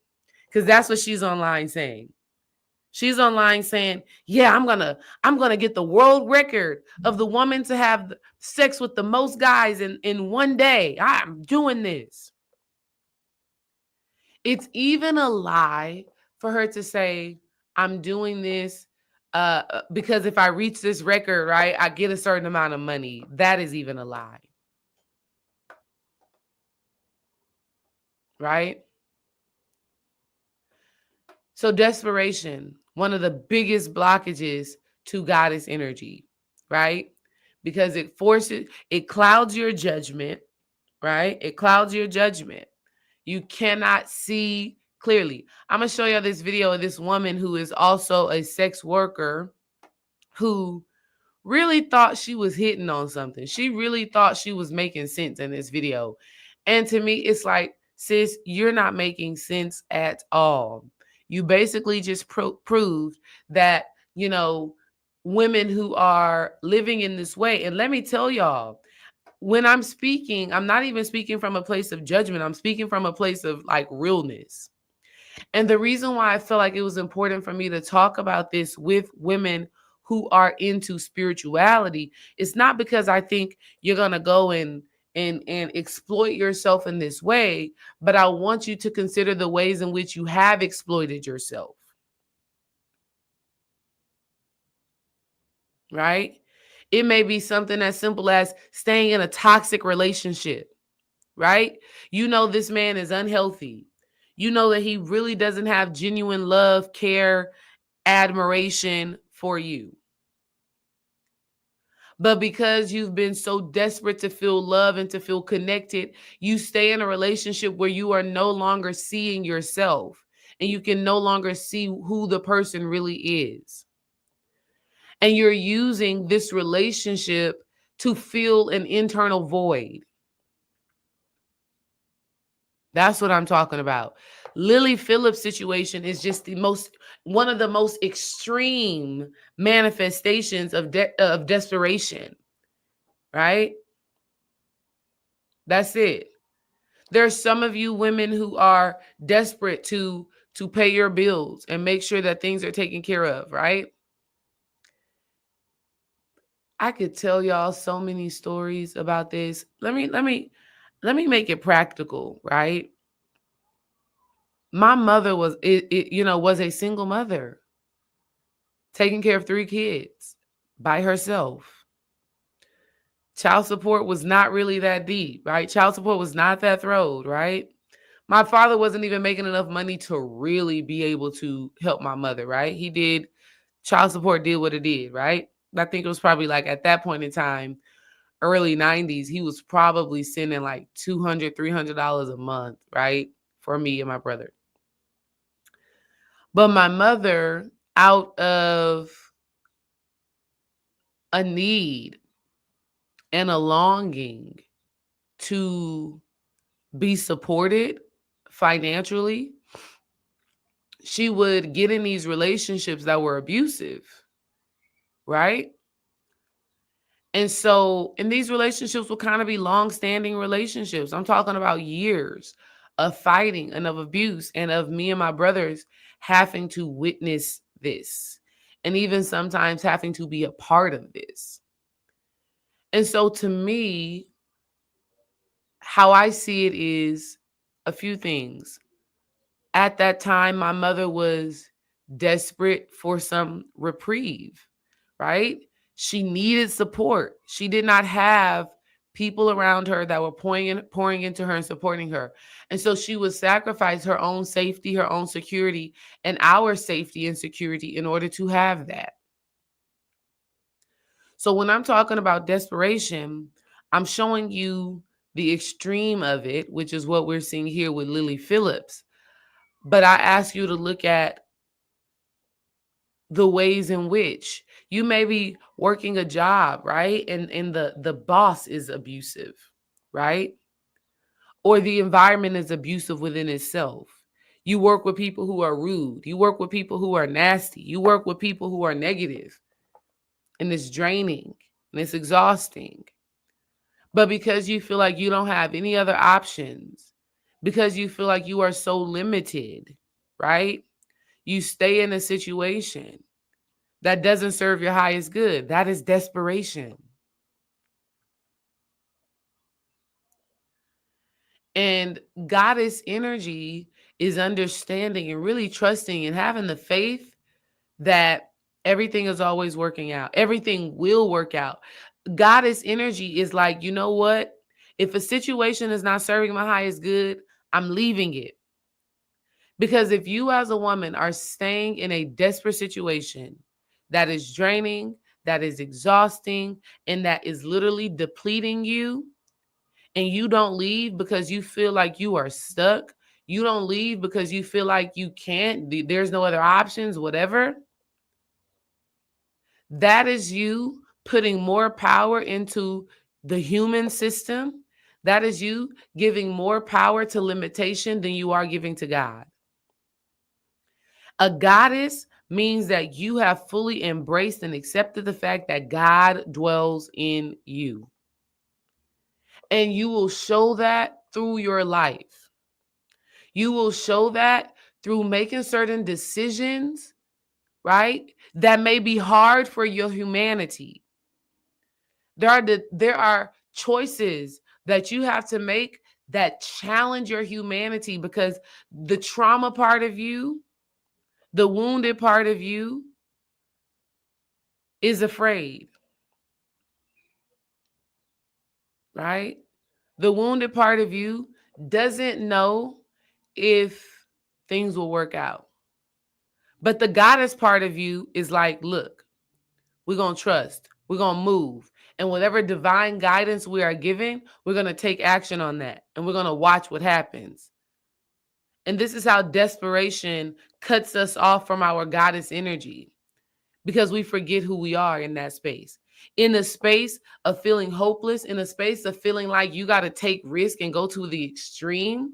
Because that's what she's online saying. She's online saying, yeah, I'm gonna get the world record of the woman to have sex with the most guys in one day. I'm doing this. It's even a lie for her to say, I'm doing this because if I reach this record, right, I get a certain amount of money. That is even a lie. Right? So desperation, one of the biggest blockages to goddess energy, right? Because it clouds your judgment, right? It clouds your judgment. You cannot see clearly. I'm going to show you this video of this woman who is also a sex worker who really thought she was hitting on something. She really thought she was making sense in this video. And to me, it's like, sis, you're not making sense at all. You basically just proved that, women who are living in this way. And let me tell y'all, when I'm speaking, I'm not even speaking from a place of judgment. I'm speaking from a place of like realness. And the reason why I feel like it was important for me to talk about this with women who are into spirituality is not because I think you're going to go and exploit yourself in this way, but I want you to consider the ways in which you have exploited yourself. Right? It may be something as simple as staying in a toxic relationship, right? You know this man is unhealthy. You know that he really doesn't have genuine love, care, admiration for you. But because you've been so desperate to feel love and to feel connected, you stay in a relationship where you are no longer seeing yourself and you can no longer see who the person really is. And you're using this relationship to fill an internal void. That's what I'm talking about. Lily Phillips' situation is just one of the most extreme manifestations of desperation, right? That's it. There's some of you women who are desperate to pay your bills and make sure that things are taken care of, right? I could tell y'all so many stories about this. Let me make it practical, right? My mother was a single mother, taking care of 3 kids by herself. Child support was not really that deep, right? Child support was not that throwed, right? My father wasn't even making enough money to really be able to help my mother, right? Child support did what it did, right? I think it was probably like at that point in time, early 90s, he was probably sending like $200, $300 a month, right? For me and my brother. But my mother, out of a need and a longing to be supported financially, she would get in these relationships that were abusive, right? And so, and these relationships will kind of be long-standing relationships. I'm talking about years of fighting and of abuse and of me and my brothers having to witness this and even sometimes having to be a part of this. And so to me, how I see it is a few things. At that time, my mother was desperate for some reprieve, right? She needed support. She did not have people around her that were pouring into her and supporting her. And so she would sacrifice her own safety, her own security, and our safety and security in order to have that. So when I'm talking about desperation, I'm showing you the extreme of it, which is what we're seeing here with Lily Phillips. But I ask you to look at the ways in which you may be working a job, right? And the boss is abusive, right? Or the environment is abusive within itself. You work with people who are rude. You work with people who are nasty. You work with people who are negative, and it's draining and it's exhausting. But because you feel like you don't have any other options, because you feel like you are so limited, right? You stay in a situation that doesn't serve your highest good. That is desperation. And goddess energy is understanding and really trusting and having the faith that everything is always working out. Everything will work out. Goddess energy is like, you know what? If a situation is not serving my highest good, I'm leaving it. Because if you as a woman are staying in a desperate situation that is draining, that is exhausting, and that is literally depleting you, and you don't leave because you feel like you are stuck, you don't leave because you feel like you can't, there's no other options, whatever, that is you putting more power into the human system. That is you giving more power to limitation than you are giving to God. A goddess means that you have fully embraced and accepted the fact that God dwells in you. And you will show that through your life. You will show that through making certain decisions, right? That may be hard for your humanity. There are choices that you have to make that challenge your humanity because the trauma part of you, the wounded part of you is afraid, right? The wounded part of you doesn't know if things will work out. But the goddess part of you is like, look, we're going to trust. We're going to move. And whatever divine guidance we are given, we're going to take action on that. And we're going to watch what happens. And this is how desperation cuts us off from our goddess energy because we forget who we are in that space. In a space of feeling hopeless, in a space of feeling like you got to take risk and go to the extreme,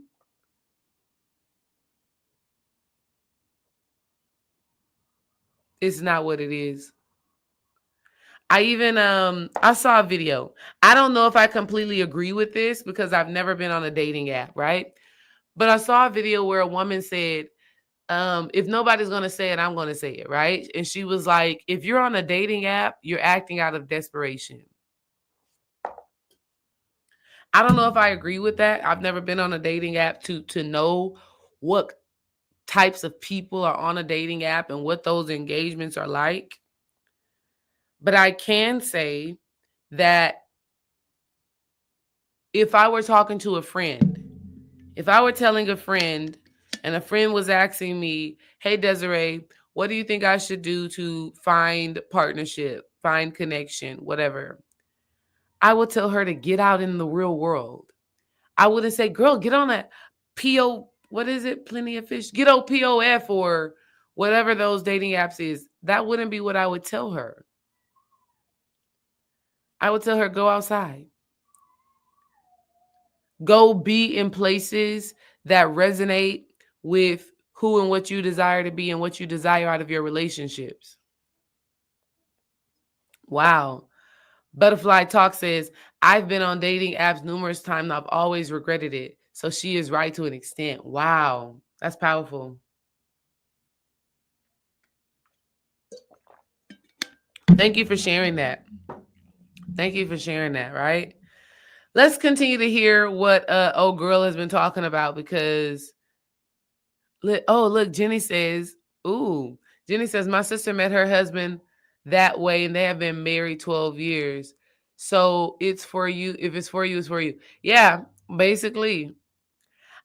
it's not what it is. I saw a video. I don't know if I completely agree with this because I've never been on a dating app, right? But I saw a video where a woman said, if nobody's going to say it, I'm going to say it, right? And she was like, if you're on a dating app, you're acting out of desperation. I don't know if I agree with that. I've never been on a dating app to know what types of people are on a dating app and what those engagements are like. But I can say that if I were talking to a friend, if I were telling a friend and a friend was asking me, hey, Desiree, what do you think I should do to find partnership, find connection, whatever? I would tell her to get out in the real world. I wouldn't say, girl, get on that PO, what is it? Plenty of fish. Get on POF or whatever those dating apps is. That wouldn't be what I would tell her. I would tell her, go outside. Go be in places that resonate with who and what you desire to be and what you desire out of your relationships. Wow. Butterfly Talk says, I've been on dating apps numerous times. I've always regretted it. So she is right to an extent. Wow. That's powerful. Thank you for sharing that. Thank you for sharing that, right? Let's continue to hear what old girl has been talking about, because look, Jenny says, my sister met her husband that way and they have been married 12 years. So it's for you. If it's for you, it's for you. Yeah, basically.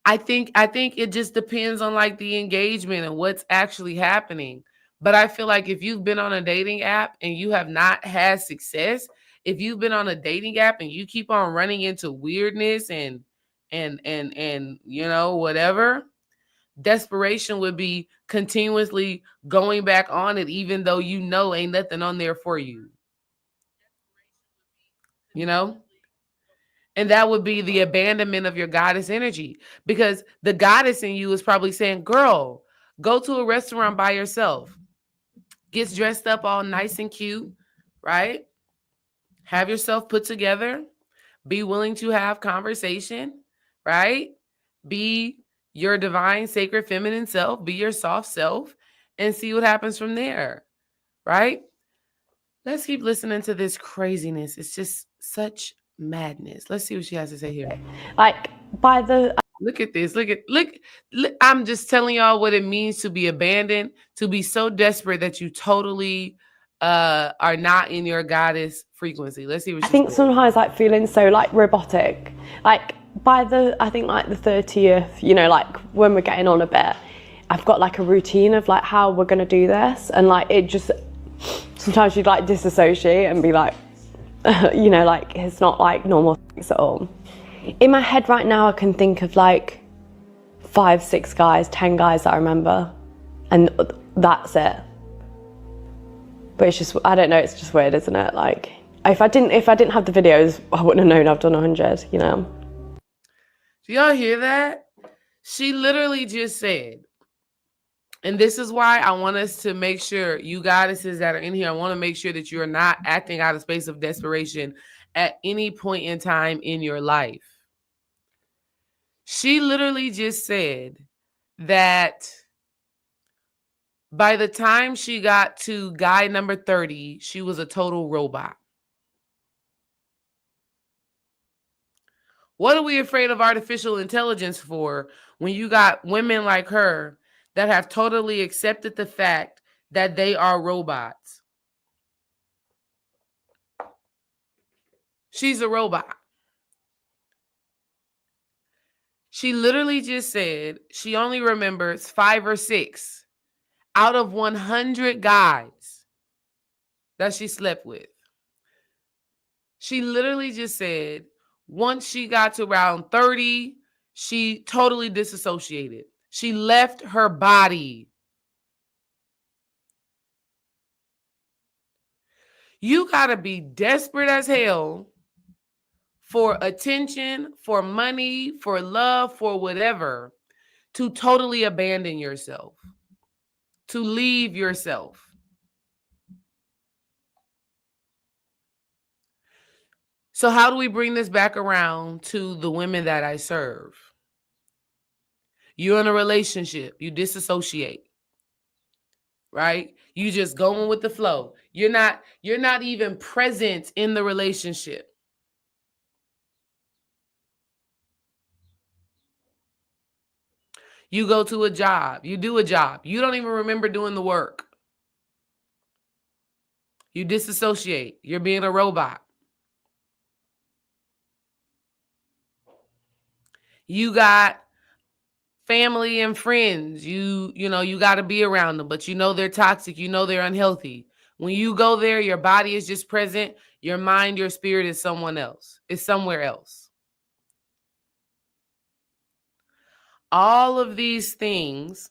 I think it just depends on like the engagement and what's actually happening. But I feel like if you've been on a dating app and you have not had success, if you've been on a dating app and you keep on running into weirdness and whatever, desperation would be continuously going back on it, even though ain't nothing on there for you. And that would be the abandonment of your goddess energy, because the goddess in you is probably saying, girl, go to a restaurant by yourself, gets dressed up all nice and cute, right? Have yourself put together, be willing to have conversation, right? Be your divine, sacred, feminine self, be your soft self, and see what happens from there, right? Let's keep listening to this craziness. It's just such madness. Let's see what she has to say here. Like, by the... Look at this. Look. I'm just telling y'all what it means to be abandoned, to be so desperate that you totally are not in your goddess frequency. Let's see what I think sometimes like feeling so like robotic, like by the, I think like the 30th, like when we're getting on a bit, I've got like a routine of like how we're gonna do this, and like it just, sometimes you'd like disassociate and be like, like it's not like normal things at all. In my head right now, I can think of like 5, 6 guys, 10 guys that I remember, and that's it. But it's just, I don't know, it's just weird, isn't it? Like, if I didn't have the videos, I wouldn't have known I've done 100, Do y'all hear that? She literally just said, and this is why I want us to make sure, you goddesses that are in here, I want to make sure that you're not acting out of space of desperation at any point in time in your life. She literally just said that by the time she got to guy number 30, she was a total robot. What are we afraid of artificial intelligence for when you got women like her that have totally accepted the fact that they are robots? She's a robot. She literally just said she only remembers 5 or 6 out of 100 guys that she slept with. She literally just said once she got to around 30, she totally disassociated. She left her body. You gotta be desperate as hell for attention, for money, for love, for whatever, to totally abandon yourself, to leave yourself. So how do we bring this back around to the women that I serve? You're in a relationship, you disassociate, right? You just going with the flow. You're not even present in the relationship. You go to a job, you do a job. You don't even remember doing the work. You disassociate. You're being a robot. You got family and friends. You got to be around them, but they're toxic. They're unhealthy. When you go there, your body is just present. Your mind, your spirit is someone else. It's somewhere else. All of these things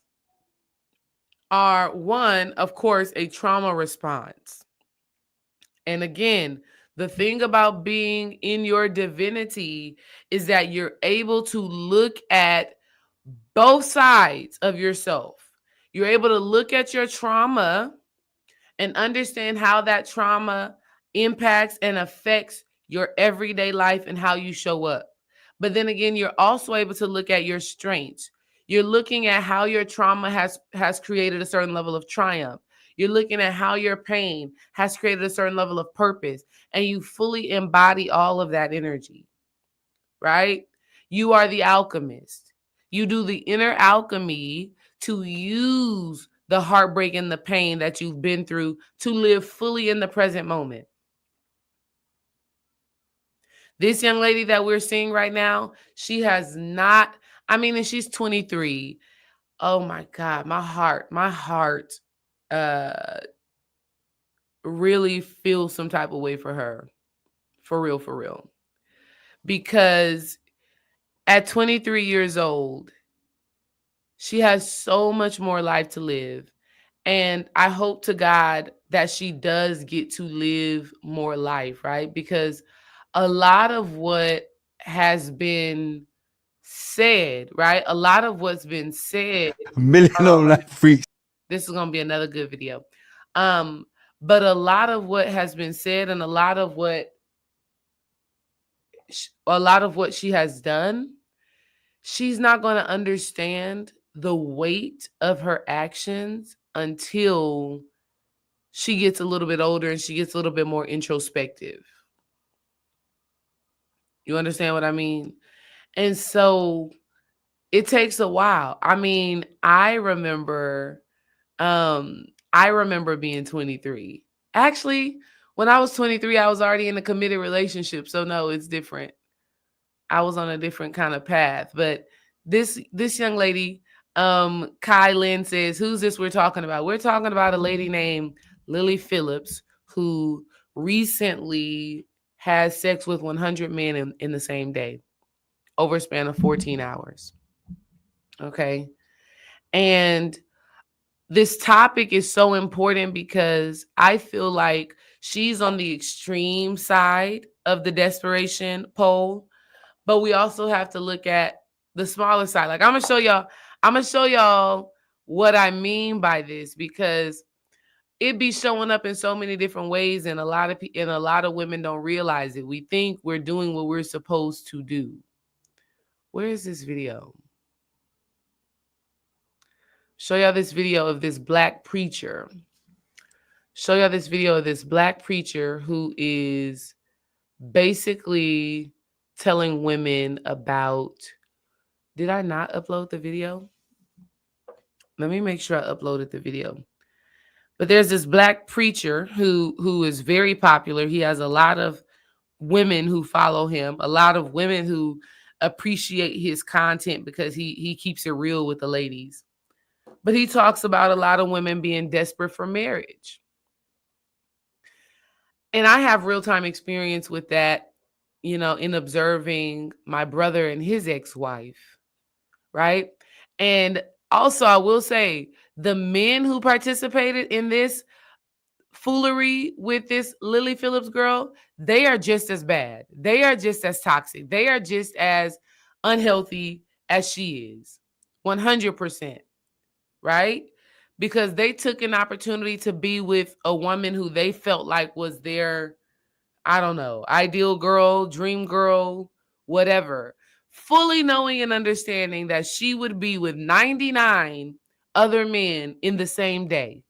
are, one, of course, a trauma response. And again, the thing about being in your divinity is that you're able to look at both sides of yourself. You're able to look at your trauma and understand how that trauma impacts and affects your everyday life and how you show up. But then again, you're also able to look at your strengths. You're looking at how your trauma has created a certain level of triumph. You're looking at how your pain has created a certain level of purpose, and you fully embody all of that energy, right? You are the alchemist. You do the inner alchemy to use the heartbreak and the pain that you've been through to live fully in the present moment. This young lady that we're seeing right now, she has not, and she's 23. Oh my God, my heart uh really feels some type of way for her. For real, for real. Because at 23 years old, she has so much more life to live. And I hope to God that she does get to live more life, right? Because a lot of what has been said, right? A lot of what's been said. A million on that freaks. This is gonna be another good video. But a lot of what has been said and a lot of what she has done, she's not gonna understand the weight of her actions until she gets a little bit older and she gets a little bit more introspective. You understand what I mean? And so it takes a while. I remember being 23. Actually, when I was 23, I was already in a committed relationship. So no, it's different. I was on a different kind of path. But this young lady, Kai Lynn says, who's this we're talking about? We're talking about a lady named Lily Phillips who recently has sex with 100 men in the same day over a span of 14 hours. Okay. And this topic is so important because I feel like she's on the extreme side of the desperation pole, but we also have to look at the smaller side. Like I'm gonna show y'all what I mean by this, because it be showing up in so many different ways, and a lot of women don't realize it. We think we're doing what we're supposed to do. Where is this video? Show y'all this video of this black preacher. Show y'all this video of this black preacher who is basically telling women about. Did I not upload the video? Let me make sure I uploaded the video. But there's this black preacher who is very popular. He has a lot of women who follow him, a lot of women who appreciate his content because he keeps it real with the ladies. But he talks about a lot of women being desperate for marriage. And I have real-time experience with that, in observing my brother and his ex-wife, right? And also, I will say, the men who participated in this foolery with this Lily Phillips girl, they are just as bad. They are just as toxic. They are just as unhealthy as she is. 100%. Right? Because they took an opportunity to be with a woman who they felt like was their, I don't know, ideal girl, dream girl, whatever. Fully knowing and understanding that she would be with 99 other men in the same day.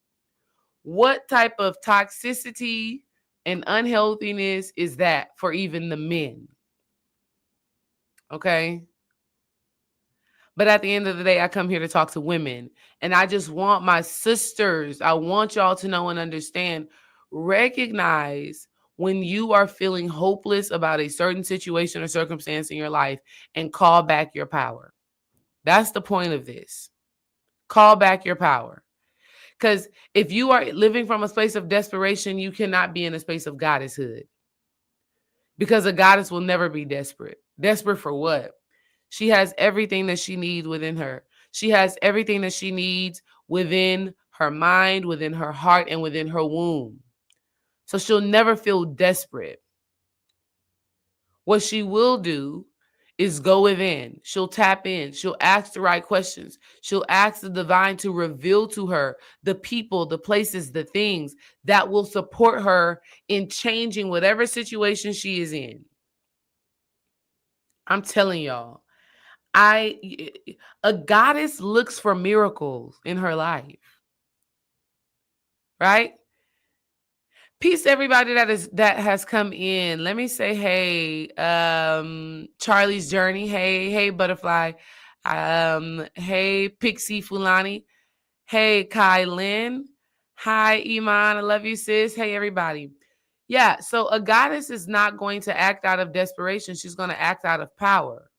What type of toxicity and unhealthiness is that for even the men? Okay? But at the end of the day, I come here to talk to women. And I just want my sisters, I want y'all to know and understand, recognize when you are feeling hopeless about a certain situation or circumstance in your life and call back your power. That's the point of this. Call back your power. Because if you are living from a space of desperation, you cannot be in a space of goddesshood. Because a goddess will never be desperate. Desperate for what? She has everything that she needs within her. She has everything that she needs within her mind, within her heart, and within her womb. So she'll never feel desperate. What she will do is go within. She'll tap in. She'll ask the right questions. She'll ask the divine to reveal to her the people, the places, the things that will support her in changing whatever situation she is in. I'm telling y'all, a goddess looks for miracles in her life, right? Peace to everybody that has come in. Let me say hey, Charlie's Journey. Hey, Butterfly. Hey, Pixie Fulani. Hey, Kai Lynn. Hi, Iman. I love you, sis. Hey, everybody. Yeah, so a goddess is not going to act out of desperation. She's going to act out of power.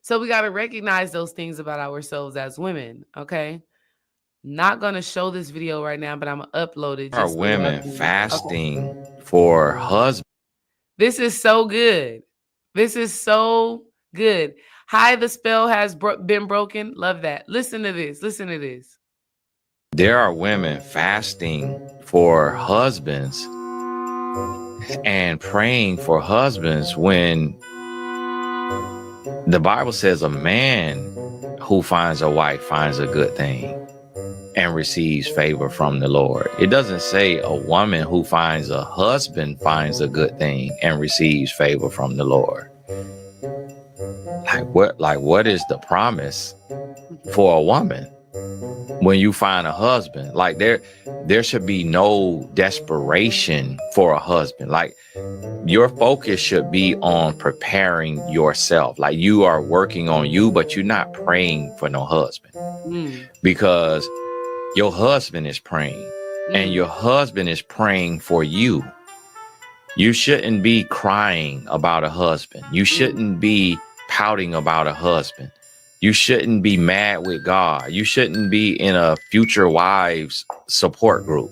So we got to recognize those things about ourselves as women, okay? Not going to show this video right now, but I'm going to upload it. Are women fasting for husbands? This is so good. This is so good. Hi, the spell has been broken. Love that. Listen to this. Listen to this. There are women fasting for husbands and praying for husbands when the Bible says a man who finds a wife finds a good thing and receives favor from the Lord. It doesn't say a woman who finds a husband finds a good thing and receives favor from the Lord. What is the promise for a woman when you find a husband? Like there should be no desperation for a husband. Like your focus should be on preparing yourself. Like you are working on you, but you're not praying for no husband because your husband is praying and your husband is praying for you. You shouldn't be crying about a husband. You shouldn't be pouting about a husband. You shouldn't be mad with God. You shouldn't be in a future wives support group.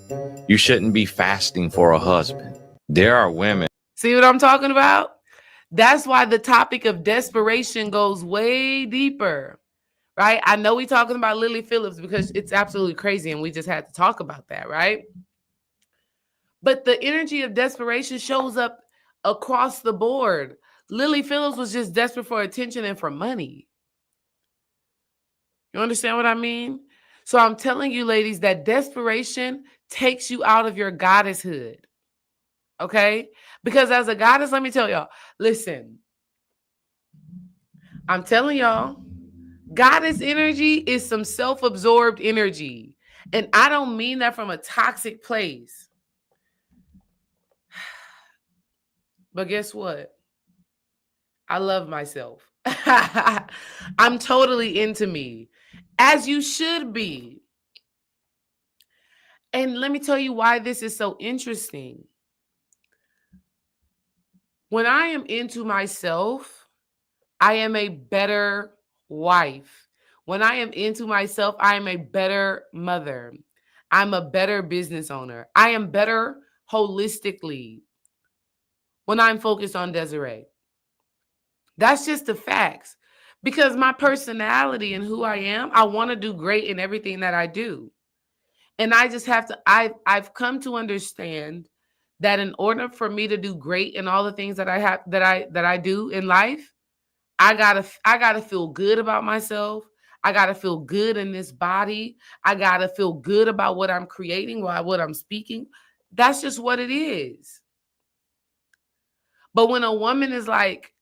You shouldn't be fasting for a husband. There are women. See what I'm talking about? That's why the topic of desperation goes way deeper, right? I know we're talking about Lily Phillips because it's absolutely crazy and we just had to talk about that, right? But the energy of desperation shows up across the board. Lily Phillips was just desperate for attention and for money. You understand what I mean? So I'm telling you, ladies, that desperation takes you out of your goddesshood. Okay? Because as a goddess, let me tell y'all, listen, I'm telling y'all, goddess energy is some self-absorbed energy. And I don't mean that from a toxic place. But guess what? I love myself. I'm totally into me, as you should be. And let me tell you why this is so interesting. When I am into myself, I am a better wife. When I am into myself, I am a better mother. I'm a better business owner. I am better holistically when I'm focused on Desiree. That's just the facts. Because my personality and who I am, I want to do great in everything that I do. And I just have to, I've come to understand that in order for me to do great in all the things that I have, that I do in life, I gotta feel good about myself. I gotta feel good in this body. I gotta feel good about what I'm creating, what I'm speaking. That's just what it is. But when a woman is like,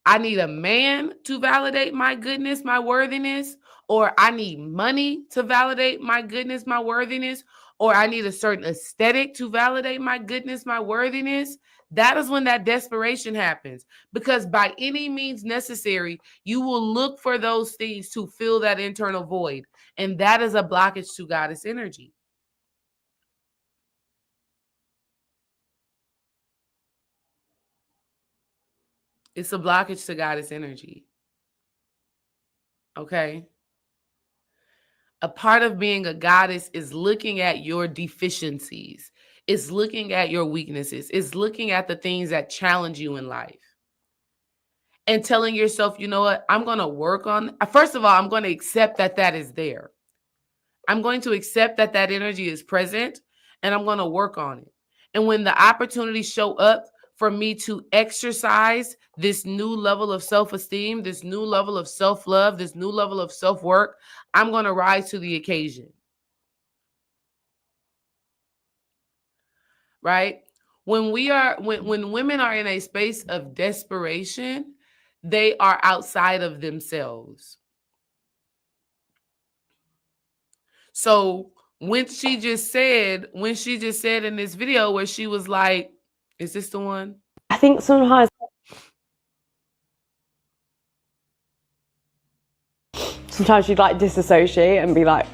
I need a man to validate my goodness, my worthiness, or I need money to validate my goodness, my worthiness, or I need a certain aesthetic to validate my goodness, my worthiness, that is when that desperation happens. Because by any means necessary, you will look for those things to fill that internal void. And that is a blockage to goddess energy. It's a blockage to goddess energy. Okay? A part of being a goddess is looking at your deficiencies. It's looking at your weaknesses. It's looking at the things that challenge you in life. And telling yourself, you know what? I'm going to work on. First of all, I'm going to accept that that is there. I'm going to accept that that energy is present and I'm going to work on it. And when the opportunities show up for me to exercise this new level of self-esteem, this new level of self-love, this new level of self-work, I'm going to rise to the occasion. Right? When women are in a space of desperation, they are outside of themselves. So when she just said in this video where she was like, is this the one? I think sometimes you'd like disassociate and be like,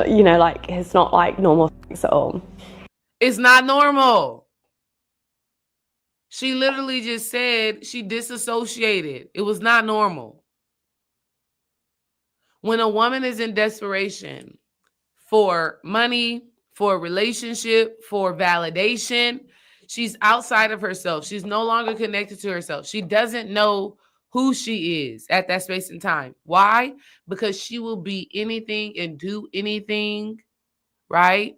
you know, like it's not like normal sex at all. It's not normal. She literally just said she disassociated. It was not normal. When a woman is in desperation for money, for a relationship, for validation, she's outside of herself. She's no longer connected to herself. She doesn't know who she is at that space and time. Why? Because she will be anything and do anything, right?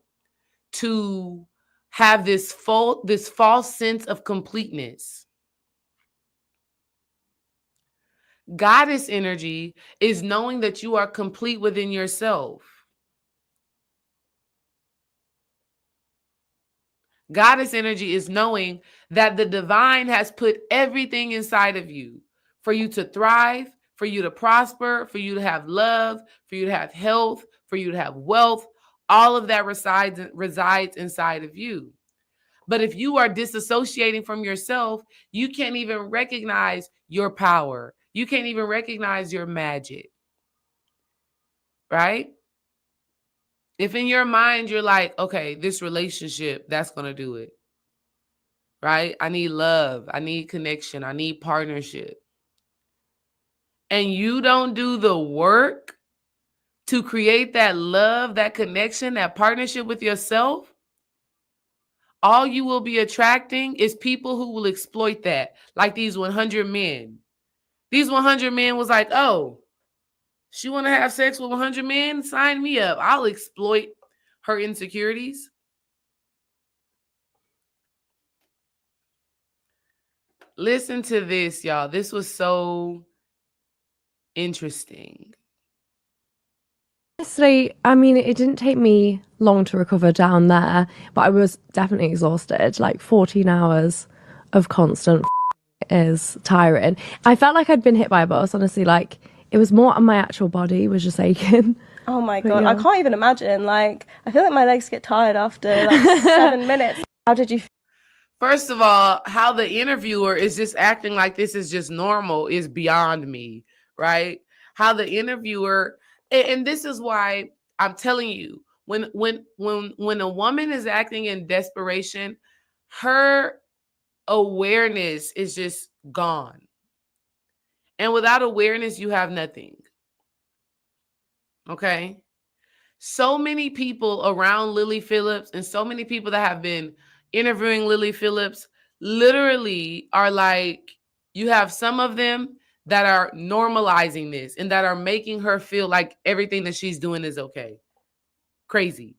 To have this false sense of completeness. Goddess energy is knowing that you are complete within yourself. Goddess energy is knowing that the divine has put everything inside of you for you to thrive, for you to prosper, for you to have love, for you to have health, for you to have wealth. All of that resides inside of you. But if you are disassociating from yourself, you can't even recognize your power. You can't even recognize your magic. Right? If in your mind you're like, okay, this relationship, that's going to do it. Right? I need love. I need connection. I need partnership. And you don't do the work to create that love, that connection, that partnership with yourself, all you will be attracting is people who will exploit that. Like these 100 men. These 100 men was like, oh, she want to have sex with 100 men? Sign me up. I'll exploit her insecurities. Listen to this, y'all. This was so interesting. Honestly, I mean, it didn't take me long to recover down there, but I was definitely exhausted. Like 14 hours of constant is tiring. I felt like I'd been hit by a bus, honestly. Like, it was more on my actual body was just aching. Oh my God, yeah. I can't even imagine. Like, I feel like my legs get tired after like 7 minutes. How did you feel? First of all, how the interviewer is just acting like this is just normal is beyond me, right? How the interviewer, and this is why I'm telling you, when a woman is acting in desperation, her awareness is just gone. And without awareness, you have nothing. Okay? So many people around Lily Phillips and so many people that have been interviewing Lily Phillips literally are like, you have some of them that are normalizing this and that are making her feel like everything that she's doing is okay. Crazy.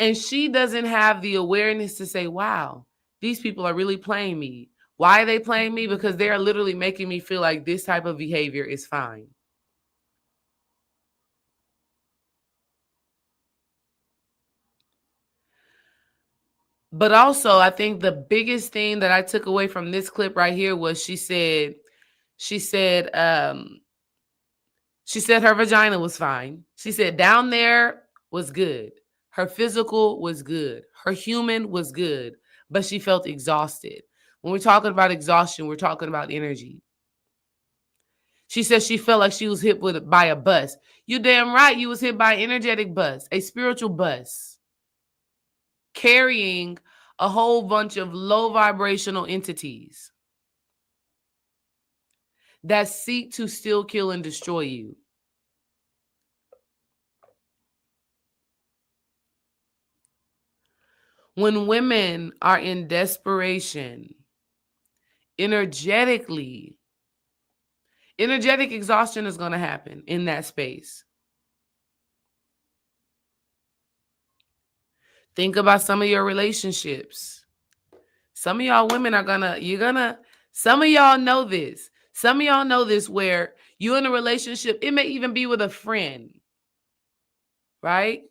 And she doesn't have the awareness to say, wow, these people are really playing me. Why are they playing me? Because they are literally making me feel like this type of behavior is fine. But also, I think the biggest thing that I took away from this clip right here was she said her vagina was fine. She said down there was good. Her physical was good. Her human was good, but she felt exhausted. When we're talking about exhaustion, we're talking about energy. She said she felt like she was hit by a bus. You damn right you was hit by an energetic bus, a spiritual bus, carrying a whole bunch of low vibrational entities that seek to steal, kill, and destroy you. When women are in desperation, energetic exhaustion is going to happen in that space. Think about some of your relationships. Some of y'all women some of y'all know this. Some of y'all know this where you in a relationship, it may even be with a friend, right?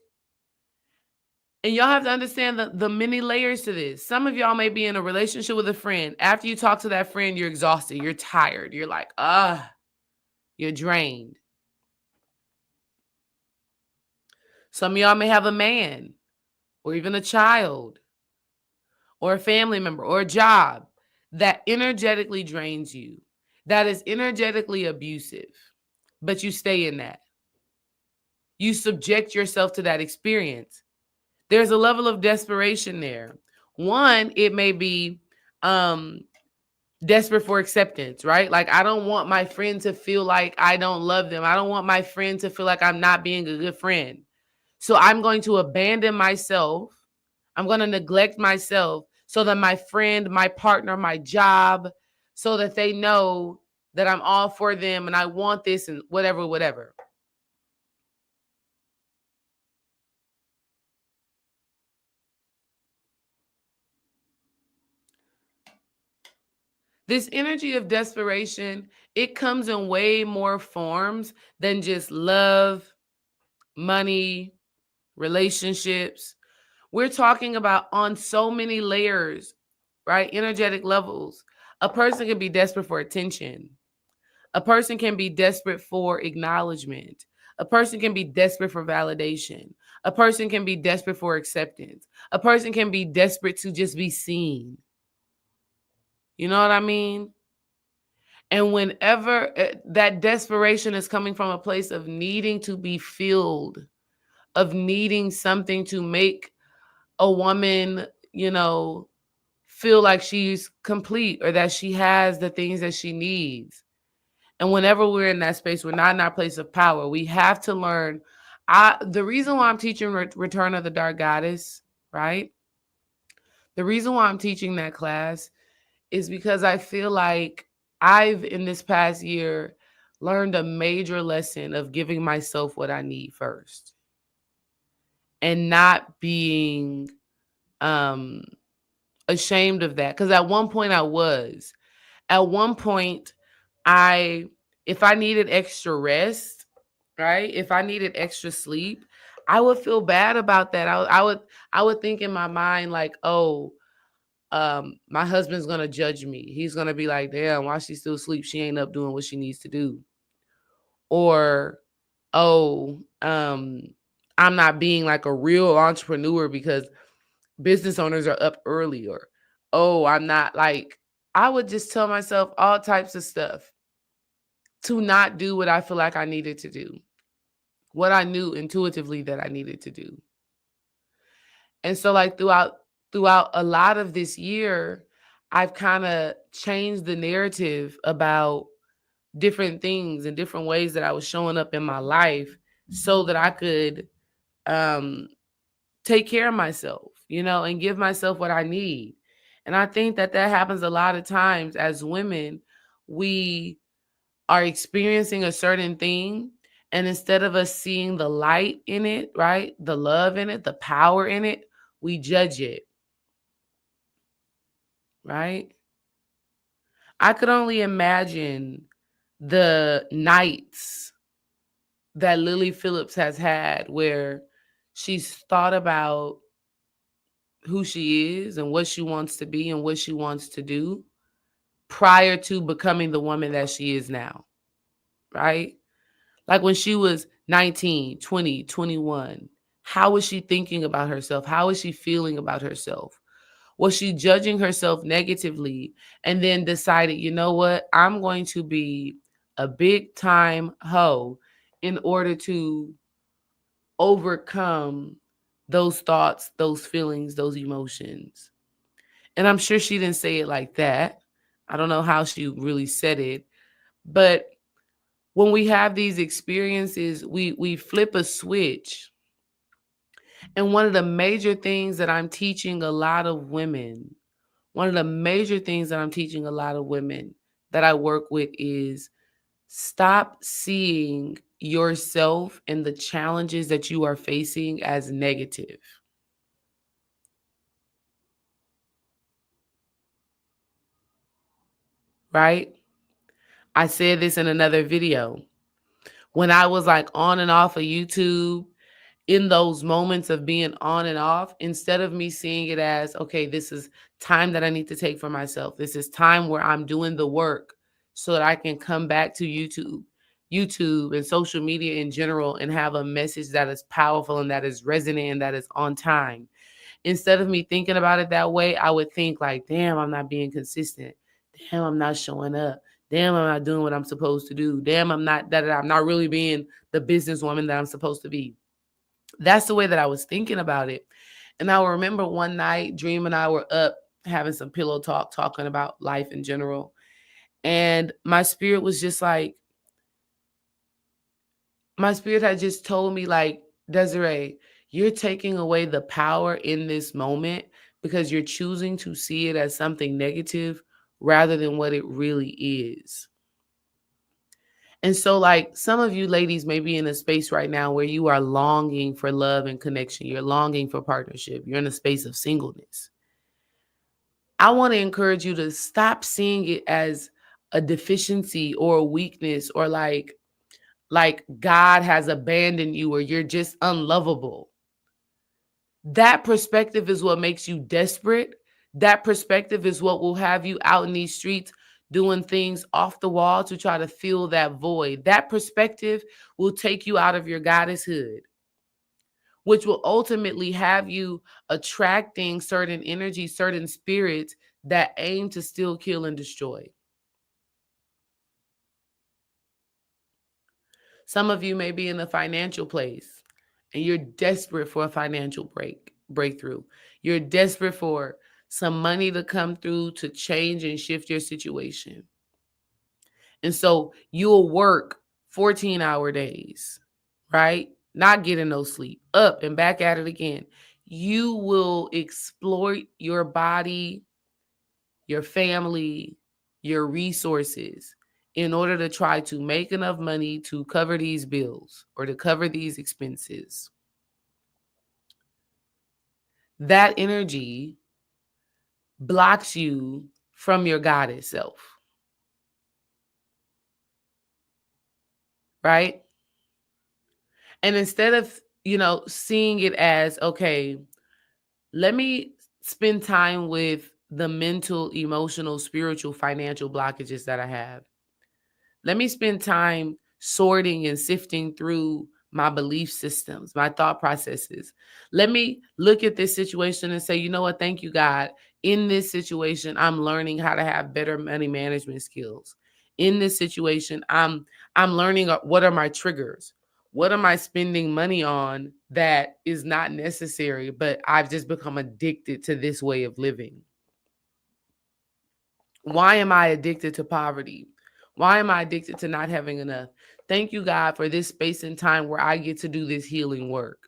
And y'all have to understand the many layers to this. Some of y'all may be in a relationship with a friend. After you talk to that friend, you're exhausted. You're tired. You're like, you're drained. Some of y'all may have a man or even a child or a family member or a job that energetically drains you, that is energetically abusive, but you stay in that. You subject yourself to that experience. There's a level of desperation there. One, it may be desperate for acceptance, right? Like, I don't want my friend to feel like I don't love them. I don't want my friend to feel like I'm not being a good friend. So I'm going to abandon myself. I'm going to neglect myself so that my friend, my partner, my job, so that they know that I'm all for them and I want this and whatever. This energy of desperation, it comes in way more forms than just love, money, relationships. We're talking about on so many layers, right? Energetic levels. A person can be desperate for attention. A person can be desperate for acknowledgement. A person can be desperate for validation. A person can be desperate for acceptance. A person can be desperate to just be seen. You know what I mean? And whenever that desperation is coming from a place of needing to be filled, of needing something to make a woman, feel like she's complete or that she has the things that she needs. And whenever we're in that space, we're not in our place of power. We have to learn. The reason why I'm teaching Return of the Dark Goddess, right? The reason why I'm teaching that class is because I feel like I've, in this past year, learned a major lesson of giving myself what I need first and not being ashamed of that. Because at one point I was. At one point, if I needed extra rest, right? If I needed extra sleep, I would feel bad about that. I would think in my mind like, oh, my husband's gonna judge me. He's gonna be like, damn, why she still asleep? She ain't up doing what she needs to do. Or, oh, I'm not being like a real entrepreneur because business owners are up early. Or, oh, I'm not like, I would just tell myself all types of stuff to not do what I feel like I needed to do, what I knew intuitively that I needed to do. And so like throughout a lot of this year, I've kind of changed the narrative about different things and different ways that I was showing up in my life so that I could take care of myself, and give myself what I need. And I think that happens a lot of times as women. We are experiencing a certain thing, and instead of us seeing the light in it, right, the love in it, the power in it, we judge it, right? I could only imagine the nights that Lily Phillips has had where she's thought about who she is and what she wants to be and what she wants to do prior to becoming the woman that she is now, right? Like when she was 19, 20, 21, how was she thinking about herself? How was she feeling about herself? Was she judging herself negatively and then decided, you know what? I'm going to be a big time hoe in order to overcome those thoughts, those feelings, those emotions. And I'm sure she didn't say it like that. I don't know how she really said it, but when we have these experiences, we flip a switch. And one of the major things that I'm teaching a lot of women, that I work with is stop seeing yourself and the challenges that you are facing as negative. right? I said this in another video. When I was like on and off of YouTube, in those moments of being on and off, instead of me seeing it as, okay, this is time that I need to take for myself. This is time where I'm doing the work so that I can come back to YouTube and social media in general and have a message that is powerful and that is resonant and that is on time. Instead of me thinking about it that way, I would think like, damn, I'm not being consistent. Damn, I'm not showing up. Damn, I'm not doing what I'm supposed to do. Damn, I'm not really being the businesswoman that I'm supposed to be. That's the way that I was thinking about it. And I remember one night, Dream and I were up having some pillow talk, talking about life in general. And my spirit was just like, my spirit had just told me, like, Desiree, you're taking away the power in this moment because you're choosing to see it as something negative rather than what it really is. And so, like, some of you ladies may be in a space right now where you are longing for love and connection. You're longing for partnership. You're in a space of singleness. I want to encourage you to stop seeing it as a deficiency or a weakness or like God has abandoned you or you're just unlovable. That perspective is what makes you desperate. That perspective is what will have you out in these streets doing things off the wall to try to fill that void. That perspective will take you out of your goddesshood, which will ultimately have you attracting certain energies, certain spirits that aim to steal, kill, and destroy. Some of you may be in a financial place and you're desperate for a financial breakthrough. You're desperate for some money to come through to change and shift your situation. And so you'll work 14-hour days, right? Not getting no sleep, up and back at it again. You will exploit your body, your family, your resources in order to try to make enough money to cover these bills or to cover these expenses. That energy blocks you from your goddess self, right? And instead of, seeing it as, okay, let me spend time with the mental, emotional, spiritual, financial blockages that I have. Let me spend time sorting and sifting through my belief systems, my thought processes. Let me look at this situation and say, you know what? Thank you, God. In this situation, I'm learning how to have better money management skills. In this situation, I'm learning what are my triggers? What am I spending money on that is not necessary, but I've just become addicted to this way of living? Why am I addicted to poverty? Why am I addicted to not having enough? Thank you, God, for this space and time where I get to do this healing work.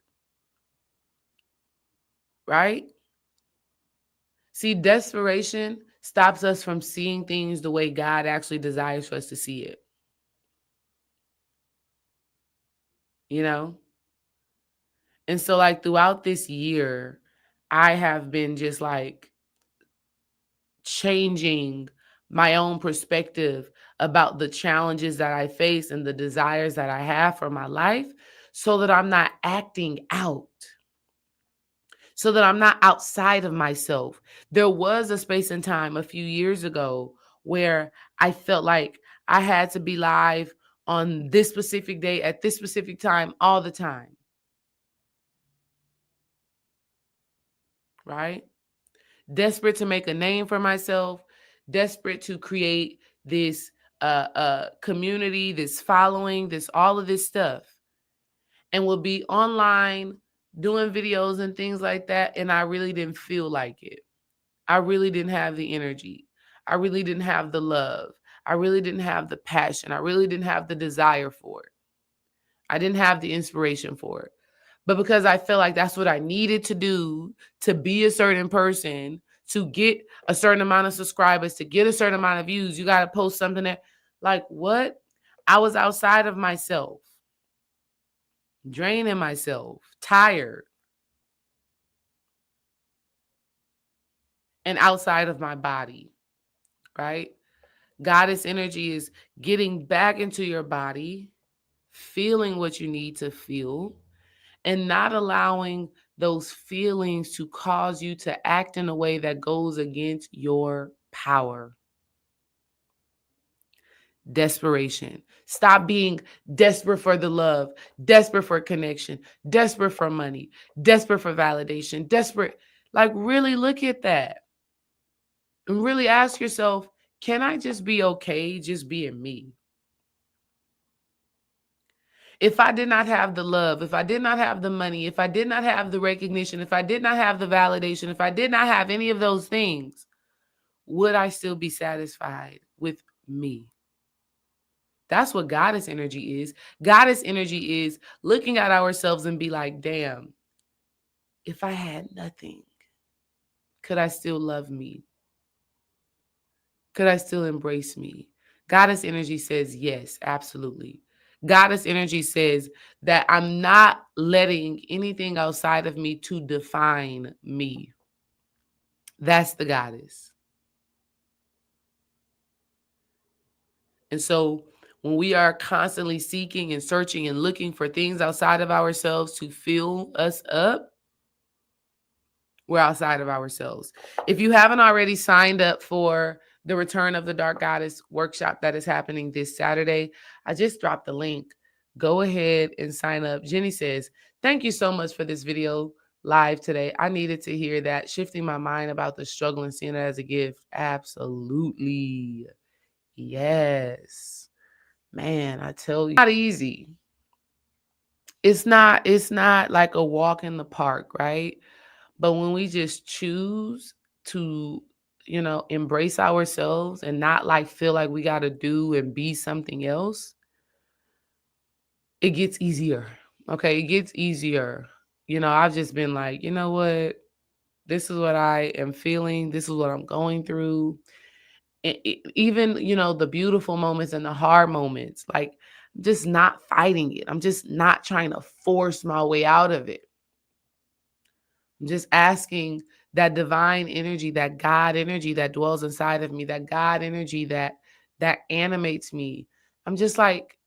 Right? See, desperation stops us from seeing things the way God actually desires for us to see it. You know? And so, like, throughout this year, I have been just like changing my own perspective about the challenges that I face and the desires that I have for my life so that I'm not acting out, so that I'm not outside of myself. There was a space and time a few years ago where I felt like I had to be live on this specific day at this specific time all the time, right? Desperate to make a name for myself, desperate to create this community, this following, this all of this stuff, and will be online doing videos and things like that. And I really didn't feel like it. I really didn't have the energy. I really didn't have the love. I really didn't have the passion. I really didn't have the desire for it. I didn't have the inspiration for it. But because I felt like that's what I needed to do to be a certain person, to get a certain amount of subscribers, to get a certain amount of views, you got to post something that, like, what? I was outside of myself, draining myself, tired, and outside of my body, right? Goddess energy is getting back into your body, feeling what you need to feel, and not allowing those feelings to cause you to act in a way that goes against your power. Desperation. Stop being desperate for the love, desperate for connection, desperate for money, desperate for validation, desperate. Like, really look at that and really ask yourself, can I just be okay just being me? If I did not have the love, if I did not have the money, if I did not have the recognition, if I did not have the validation, if I did not have any of those things, would I still be satisfied with me? That's what goddess energy is. Goddess energy is looking at ourselves and be like, damn, if I had nothing, could I still love me? Could I still embrace me? Goddess energy says yes, absolutely. Goddess energy says that I'm not letting anything outside of me to define me. That's the goddess. And so when we are constantly seeking and searching and looking for things outside of ourselves to fill us up, we're outside of ourselves. If you haven't already signed up for the Return of the Dark Goddess workshop that is happening this Saturday, I just dropped the link. Go ahead and sign up. Jenny says, thank you so much for this video live today. I needed to hear that. Shifting my mind about the struggle and seeing it as a gift. Absolutely. Yes. Man, I tell you, it's not easy. It's not like a walk in the park, right? But when we just choose to, embrace ourselves and not like feel like we got to do and be something else, it gets easier. Okay. It gets easier. I've just been like, you know what? This is what I am feeling. This is what I'm going through. Even, the beautiful moments and the hard moments, like just not fighting it. I'm just not trying to force my way out of it. I'm just asking that divine energy, that God energy that dwells inside of me, that God energy that animates me. I'm just like,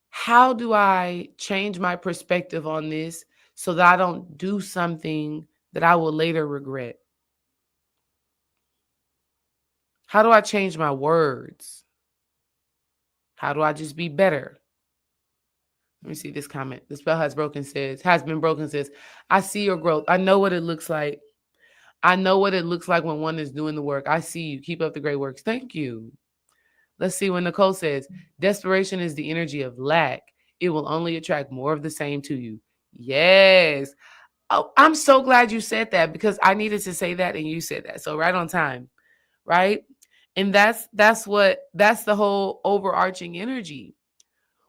how do I change my perspective on this so that I don't do something that I will later regret? How do I change my words? How do I just be better? Let me see this comment. The spell has been broken says, I see your growth. I know what it looks like. I know what it looks like when one is doing the work. I see you. Keep up the great works. Thank you. Let's see what Nicole says. Desperation is the energy of lack. It will only attract more of the same to you. Yes. Oh, I'm so glad you said that because I needed to say that and you said that. So right on time, right? And that's the whole overarching energy.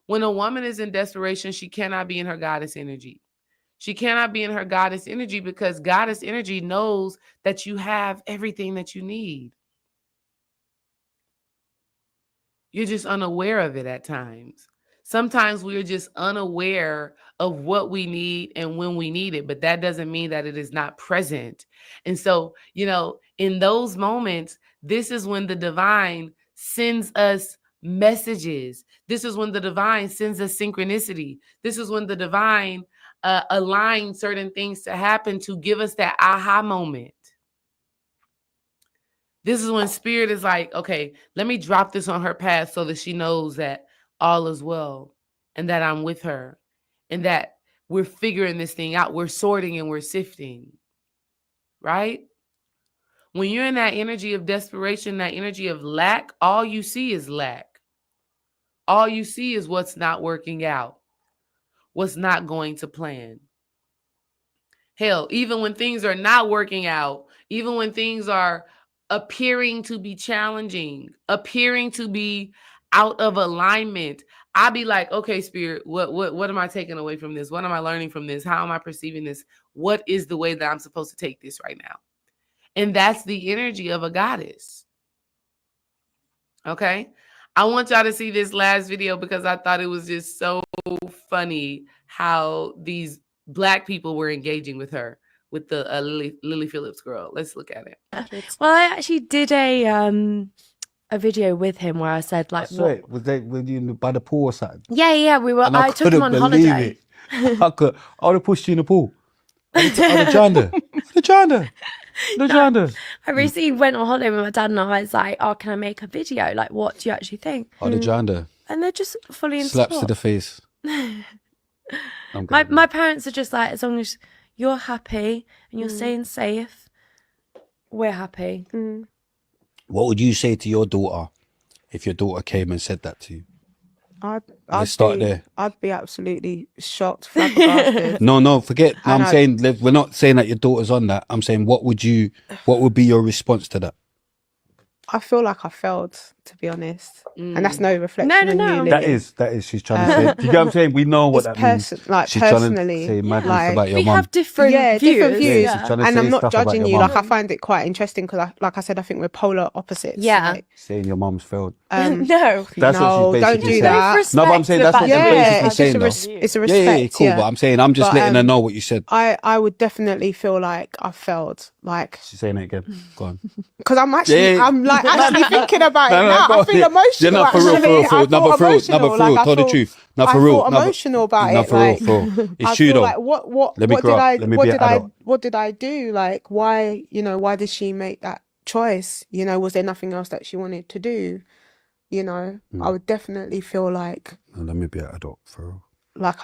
When a woman is in desperation, she cannot be in her goddess energy. She cannot be in her goddess energy because goddess energy knows that you have everything that you need. You're just unaware of it at times. Sometimes we're just unaware of what we need and when we need it, but that doesn't mean that it is not present. And so, in those moments, this is when the divine sends us messages. This is when the divine sends us synchronicity. This is when the divine aligns certain things to happen to give us that aha moment. This is when spirit is like, okay, let me drop this on her path so that she knows that all is well and that I'm with her and that we're figuring this thing out. We're sorting and we're sifting, right? When you're in that energy of desperation, that energy of lack, all you see is lack. All you see is what's not working out, what's not going to plan. Hell, even when things are not working out, even when things are appearing to be challenging, appearing to be out of alignment, I'll be like, okay, spirit, what am I taking away from this? What am I learning from this? How am I perceiving this? What is the way that I'm supposed to take this right now? And that's the energy of a goddess. Okay. I want y'all to see this last video because I thought it was just so funny how these Black people were engaging with her, with the Lily Phillips girl. Let's look at it. Well, I actually did a a video with him where I said like, So it was they were you by the pool or something? yeah, we were. And I took him on couldn't believe holiday. it. I would have pushed you in the pool. I'd have joined her. I recently went on holiday with my dad, and I was like, "Oh, can I make a video? Like, what do you actually think?" I'd have joined her. And they're just fully in Slaps to support. the face. My parents are just like, as long as you're happy and you're staying safe, we're happy. What would you say to your daughter if your daughter came and said that to you? Let's start there. I'd be absolutely shocked, flabbergasted. No, forget. No, And I'm saying we're not saying that your daughter's on that. I'm saying what would be your response to that? I feel like I failed, to be honest, and that's no reflection No, on no. you. That Lily. is. She's trying to say. Do you get what I'm saying? We know what It's that means. like She's personally, trying to say madness like, about your We mum. have different views. different views. Yeah, she's trying to And say I'm not stuff about judging your you. mum. Like I find it quite interesting because, like I said, I think we're polar opposites. Yeah. Like, Saying your mum's failed. No. That's no, what she's don't basically do saying. that. No, but I'm saying that's what she's Yeah, basically it's saying. just though. it's a respect. Yeah, cool. But I'm saying I'm just But, letting her know what you said. I would definitely feel like I failed, like She's saying it again. Go on. because I'm actually Yeah. I'm like actually thinking about it now. go I on. feel Yeah. emotional. Yeah, no, for real, actually. for real, for real. I No, feel but for real, emotional. no, but for Like, real. I Tell the feel- truth. No, I for real. feel No, but- emotional about no, it. for real, Like, for real. It's I true feel though. like what Let me what grow did up. I Let me what be an did I adult. what did I do? Like why why did she make that choice? Was there nothing else that she wanted to do? I would definitely feel like No, let me be an adult for real.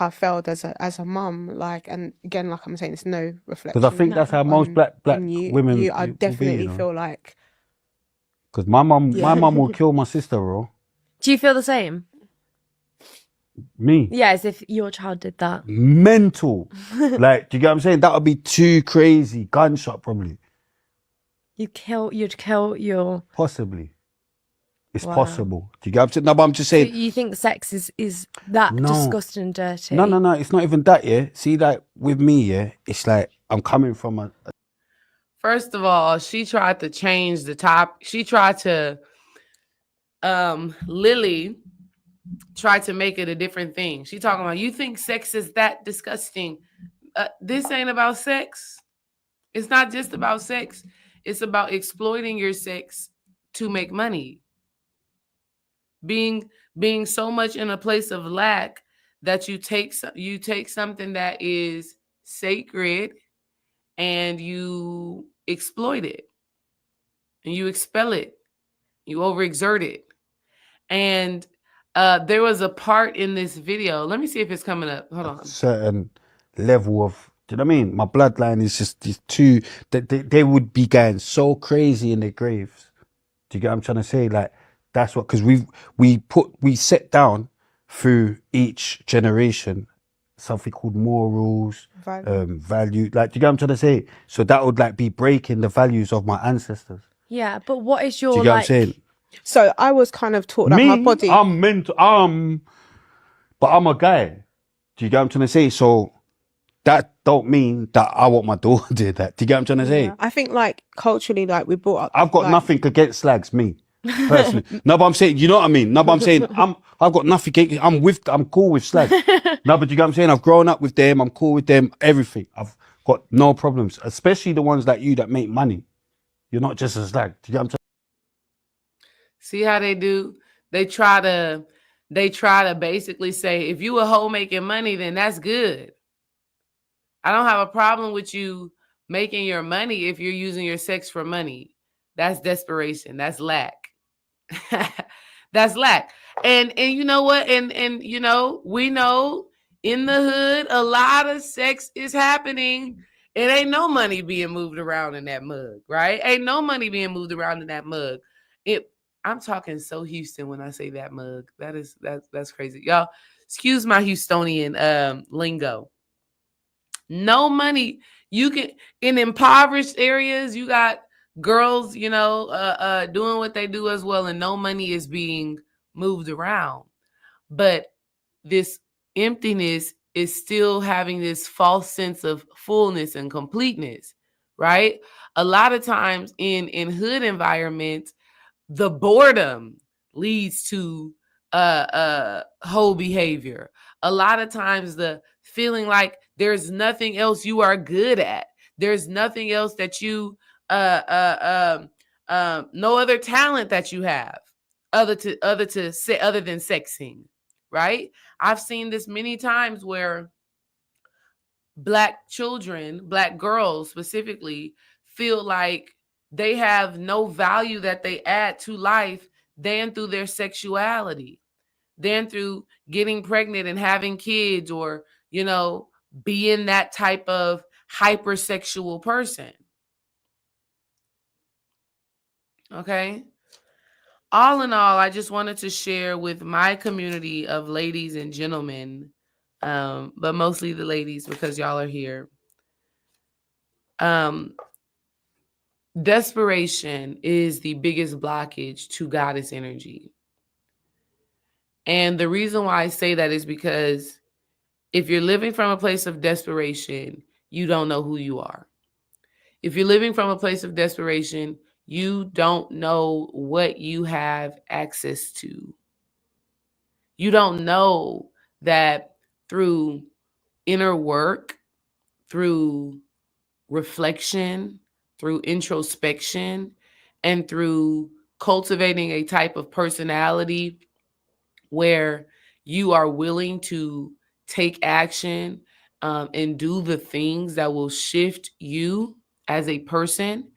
I failed as a mum. Like, and again, like I'm saying, it's no reflection. Because I think that's how most black on you. women I will be, definitely feel like Because my mum will kill my sister, bro. Do you feel the same? Me. Yeah, as if your child did that. Mental. Like, do you get what I'm saying? That would be too crazy. Gunshot, probably. You'd kill your... Possibly. It's Wow. possible. Do you get what I'm saying? No, but I'm just So saying. you think sex is that No. disgusting and dirty? No. It's not even that, yeah. See, like, with me, yeah, it's like I'm coming from a First of all, she tried to change the top. She tried to, Lily tried to make it a different thing. She talking about, you think sex is that disgusting. This ain't about sex. It's not just about sex. It's about exploiting your sex to make money. Being so much in a place of lack that you take something that is sacred and you exploit it and you expel it, you overexert it. And there was a part in this video. Let me see if it's coming up. Hold on. certain level of, do you know what I mean? My bloodline is too, they would be going so crazy in their graves. Do you get what I'm trying to say? Like, that's what, because we set down through each generation something called morals, value. Like, do you get what I'm trying to say? So that would like be breaking the values of my ancestors. Yeah, but what is your Do you get what I'm saying? so. I was kind of taught that my body. I'm mental. But I'm a guy. Do you get what I'm trying to say? So that don't mean that I want my daughter to do that. Do you get what I'm trying to say? I think like culturally, like we brought up. I've got like, nothing against slags, me personally. No, but I'm saying, you know what I mean? No, but I'm saying I've got nothing against, I'm cool with slags. No, but you get what I'm saying? I've grown up with them, I'm cool with them, everything. I've got no problems, especially the ones like you that make money. You're not just a slag. Do you get what I'm saying? See how they do? They try to basically say, if you a hoe making money, then that's good. I don't have a problem with you making your money if you're using your sex for money. That's desperation. That's lack. That's lack. And you know what? And you know, we know in the hood, a lot of sex is happening. It ain't no money being moved around in that mug, right? Ain't no money being moved around in that mug. I'm talking so Houston when I say that mug. That's crazy. Y'all, excuse my Houstonian lingo. No money. You can, in impoverished areas, you got girls, doing what they do as well, and no money is being moved around. But this emptiness is still having this false sense of fullness and completeness, right? A lot of times in hood environments, the boredom leads to whole behavior. A lot of times the feeling like there's nothing else you are good at. There's nothing else that you no other talent that you have. other than sexing, right? I've seen this many times where Black children, Black girls specifically, feel like they have no value that they add to life than through their sexuality, than through getting pregnant and having kids, or, being that type of hypersexual person. Okay. All in all, I just wanted to share with my community of ladies and gentlemen, but mostly the ladies because y'all are here. Desperation is the biggest blockage to goddess energy. And the reason why I say that is because if you're living from a place of desperation, you don't know who you are. If you're living from a place of desperation, you don't know what you have access to. You don't know that through inner work, through reflection, through introspection, and through cultivating a type of personality where you are willing to take action and do the things that will shift you as a person,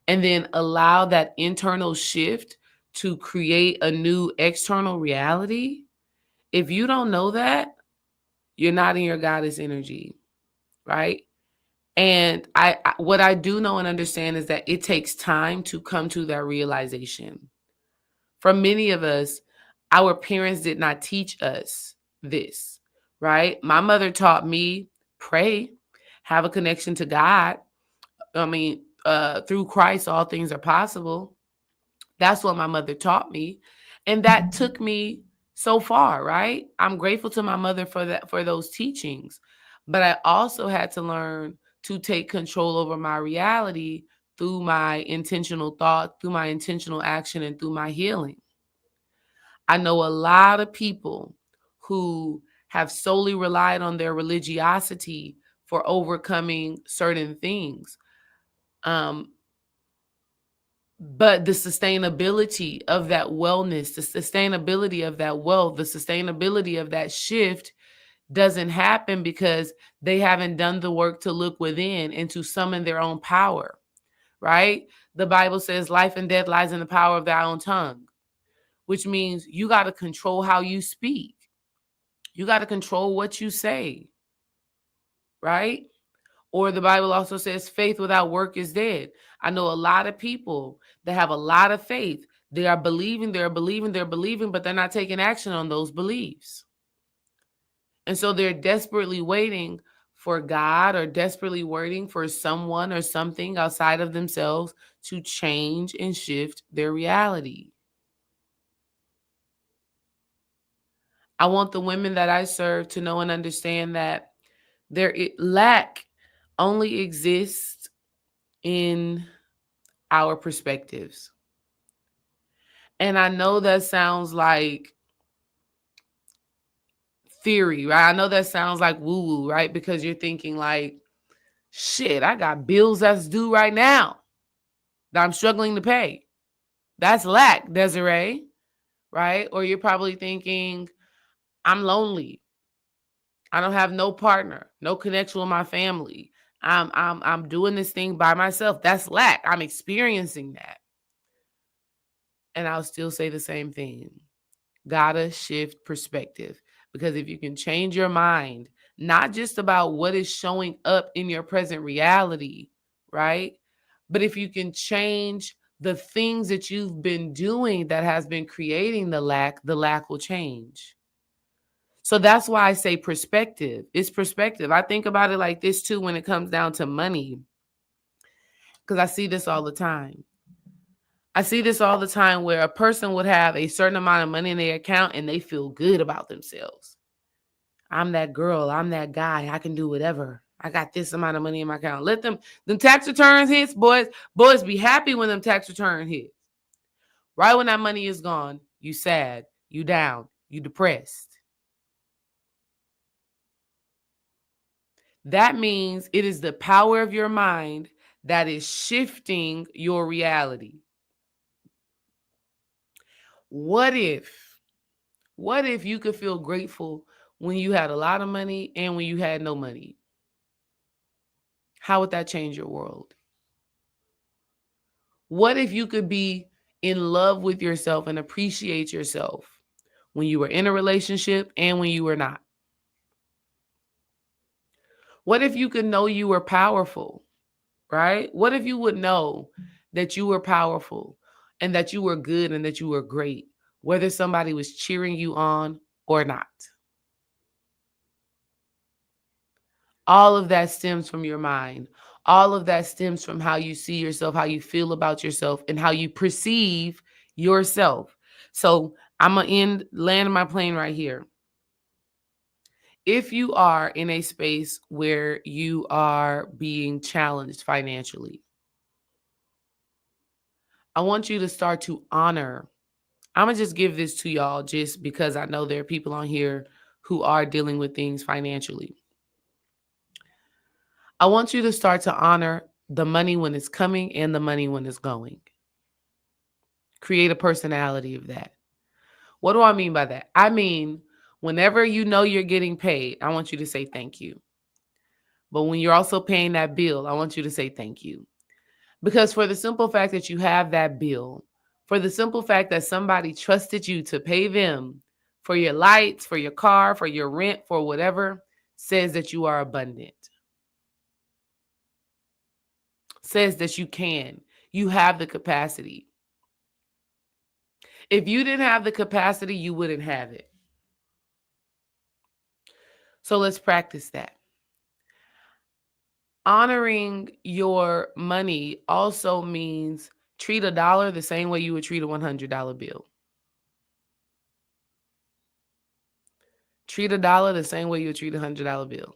and then allow that internal shift to create a new external reality. If you don't know that, you're not in your goddess energy, right? And what I do know and understand is that it takes time to come to that realization. For many of us, our parents did not teach us this, right? My mother taught me pray, have a connection to God. Through Christ, all things are possible. That's what my mother taught me. And that took me so far, right? I'm grateful to my mother for that, for those teachings. But I also had to learn to take control over my reality through my intentional thought, through my intentional action, and through my healing. I know a lot of people who have solely relied on their religiosity for overcoming certain things. But the sustainability of that wellness, the sustainability of that wealth, the sustainability of that shift doesn't happen because they haven't done the work to look within and to summon their own power, right? The Bible says life and death lies in the power of thy own tongue, which means you got to control how you speak. You got to control what you say, right? Or the Bible also says faith without work is dead. I know a lot of people that have a lot of faith. They are believing, but they're not taking action on those beliefs. And so they're desperately waiting for God, or desperately waiting for someone or something outside of themselves to change and shift their reality. I want the women that I serve to know and understand that lack only exists in our perspectives. And I know that sounds like theory, right? I know that sounds like woo-woo, right? Because you're thinking like, shit, I got bills that's due right now that I'm struggling to pay. That's lack, Desiree, right? Or you're probably thinking, I'm lonely. I don't have no partner, no connection with my family. I'm doing this thing by myself. That's lack. I'm experiencing that. And I'll still say the same thing. Gotta shift perspective. Because if you can change your mind, not just about what is showing up in your present reality, right? But if you can change the things that you've been doing that has been creating the lack will change. So that's why I say perspective. It's perspective. I think about it like this too when it comes down to money, because I see this all the time. I see this all the time where a person would have a certain amount of money in their account and they feel good about themselves. I'm that girl. I'm that guy. I can do whatever. I got this amount of money in my account. Let them tax returns hits, boys. Boys, be happy when them tax return hits. Right when that money is gone, you sad, you down, you depressed. That means it is the power of your mind that is shifting your reality. What if you could feel grateful when you had a lot of money and when you had no money? How would that change your world? What if you could be in love with yourself and appreciate yourself when you were in a relationship and when you were not? What if you could know you were powerful, right? What if you would know that you were powerful and that you were good and that you were great, whether somebody was cheering you on or not? All of that stems from your mind. All of that stems from how you see yourself, how you feel about yourself, and how you perceive yourself. So I'm going to land my plane right here. If you are in a space where you are being challenged financially, I want you to start to honor. I'm going to just give this to y'all just because I know there are people on here who are dealing with things financially. I want you to start to honor the money when it's coming and the money when it's going. Create a personality of that. What do I mean by that? I mean, whenever you know you're getting paid, I want you to say thank you. But when you're also paying that bill, I want you to say thank you. Because for the simple fact that you have that bill, for the simple fact that somebody trusted you to pay them for your lights, for your car, for your rent, for whatever, says that you are abundant. Says that you can. You have the capacity. If you didn't have the capacity, you wouldn't have it. So let's practice that. Honoring your money also means treat $1 the same way you would treat a $100 bill. Treat $1 the same way you would treat a $100 bill.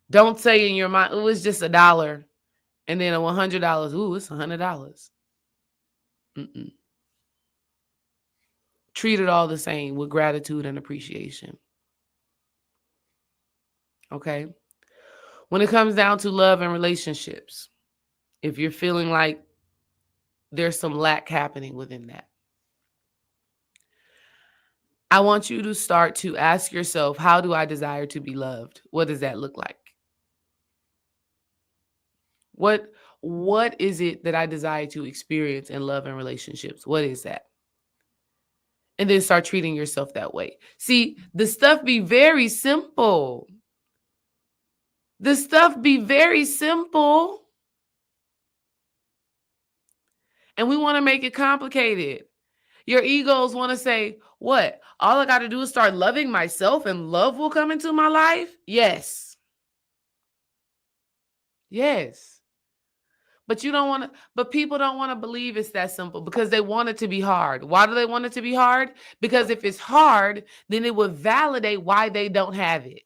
Don't say in your mind, oh, it's just $1. And then a $100, ooh, it's $100. Mm-mm. Treat it all the same with gratitude and appreciation. Okay? When it comes down to love and relationships, if you're feeling like there's some lack happening within that, I want you to start to ask yourself, how do I desire to be loved? What does that look like? What is it that I desire to experience in love and relationships? What is that? And then start treating yourself that way. See, the stuff be very simple. The stuff be very simple. And we want to make it complicated. Your egos want to say, what? All I got to do is start loving myself and love will come into my life? Yes. Yes. But people don't want to believe it's that simple because they want it to be hard. Why do they want it to be hard? Because if it's hard, then it would validate why they don't have it.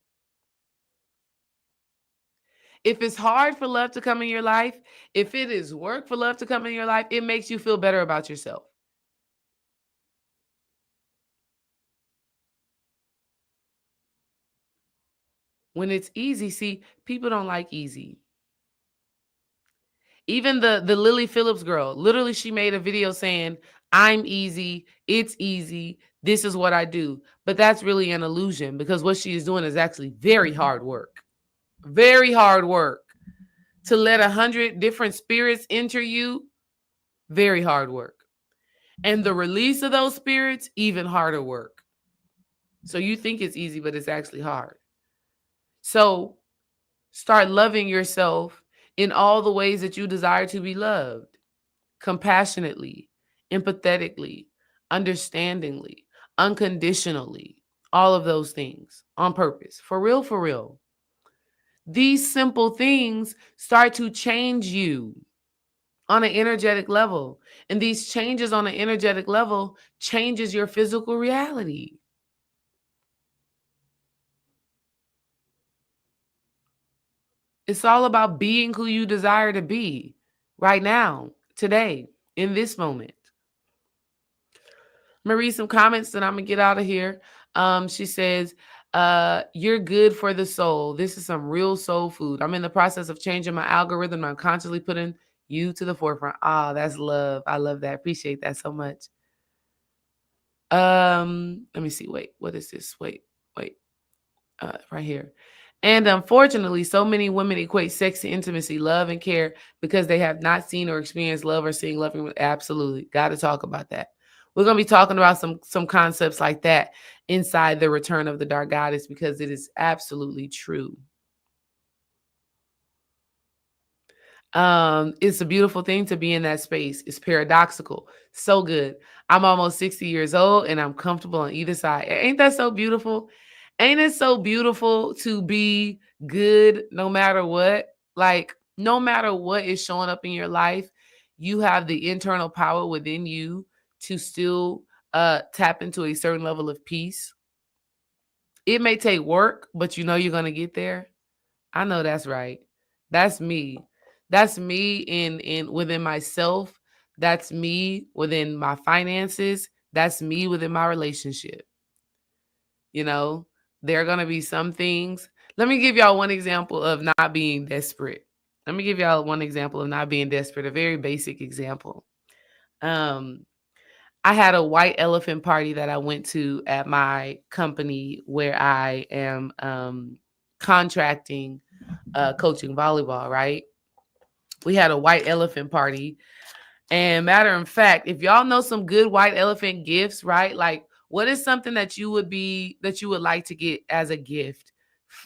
If it's hard for love to come in your life, if it is work for love to come in your life, it makes you feel better about yourself. When it's easy, see, people don't like easy. Even the Lily Phillips girl, literally she made a video saying, I'm easy, it's easy, this is what I do. But that's really an illusion because what she is doing is actually very hard work. Very hard work. To let 100 different spirits enter you, very hard work. And the release of those spirits, even harder work. So you think it's easy, but it's actually hard. So start loving yourself in all the ways that you desire to be loved. Compassionately, empathetically, understandingly, unconditionally, all of those things on purpose. For real, for real. These simple things start to change you on an energetic level. And these changes on an energetic level changes your physical reality. It's all about being who you desire to be right now, today, in this moment. I'm going to read some comments and I'm going to get out of here. She says, you're good for the soul. This is some real soul food. I'm in the process of changing my algorithm. I'm constantly putting you to the forefront. Ah, that's love. I love that. Appreciate that so much. Let me see. Wait, what is this? Wait. Right here. And unfortunately, so many women equate sex to intimacy, love, and care because they have not seen or experienced love or seeing loving. Absolutely. Got to talk about that. We're going to be talking about some concepts like that inside the Return of the Dark Goddess because it is absolutely true. It's a beautiful thing to be in that space. It's paradoxical. So good. I'm almost 60 years old and I'm comfortable on either side. Ain't that so beautiful? Ain't it so beautiful to be good no matter what? Like, no matter what is showing up in your life, you have the internal power within you to still tap into a certain level of peace. It may take work, but you know you're going to get there. I know that's right. That's me. That's me in within myself. That's me within my finances. That's me within my relationship. You know, there are going to be some things. Let me give y'all one example of not being desperate. Let me give y'all one example of not being desperate, a very basic example. I had a white elephant party that I went to at my company where I am contracting coaching volleyball, right? We had a white elephant party. And matter of fact, if y'all know some good white elephant gifts, right? Like, what is something that you would like to get as a gift?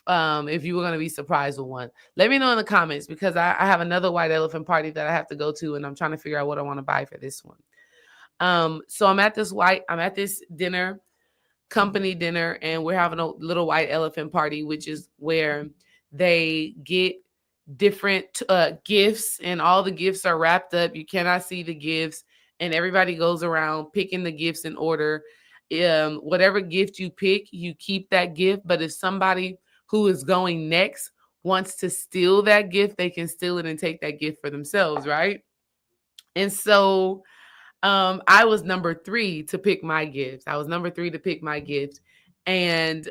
If you were going to be surprised with one, let me know in the comments because I have another white elephant party that I have to go to and I'm trying to figure out what I want to buy for this one. So I'm at this dinner, company dinner, and we're having a little white elephant party, which is where they get different gifts and all the gifts are wrapped up. You cannot see the gifts and everybody goes around picking the gifts in order. Whatever gift you pick, you keep that gift. But if somebody who is going next wants to steal that gift, they can steal it and take that gift for themselves, right? And so I was number 3 to pick my gift. And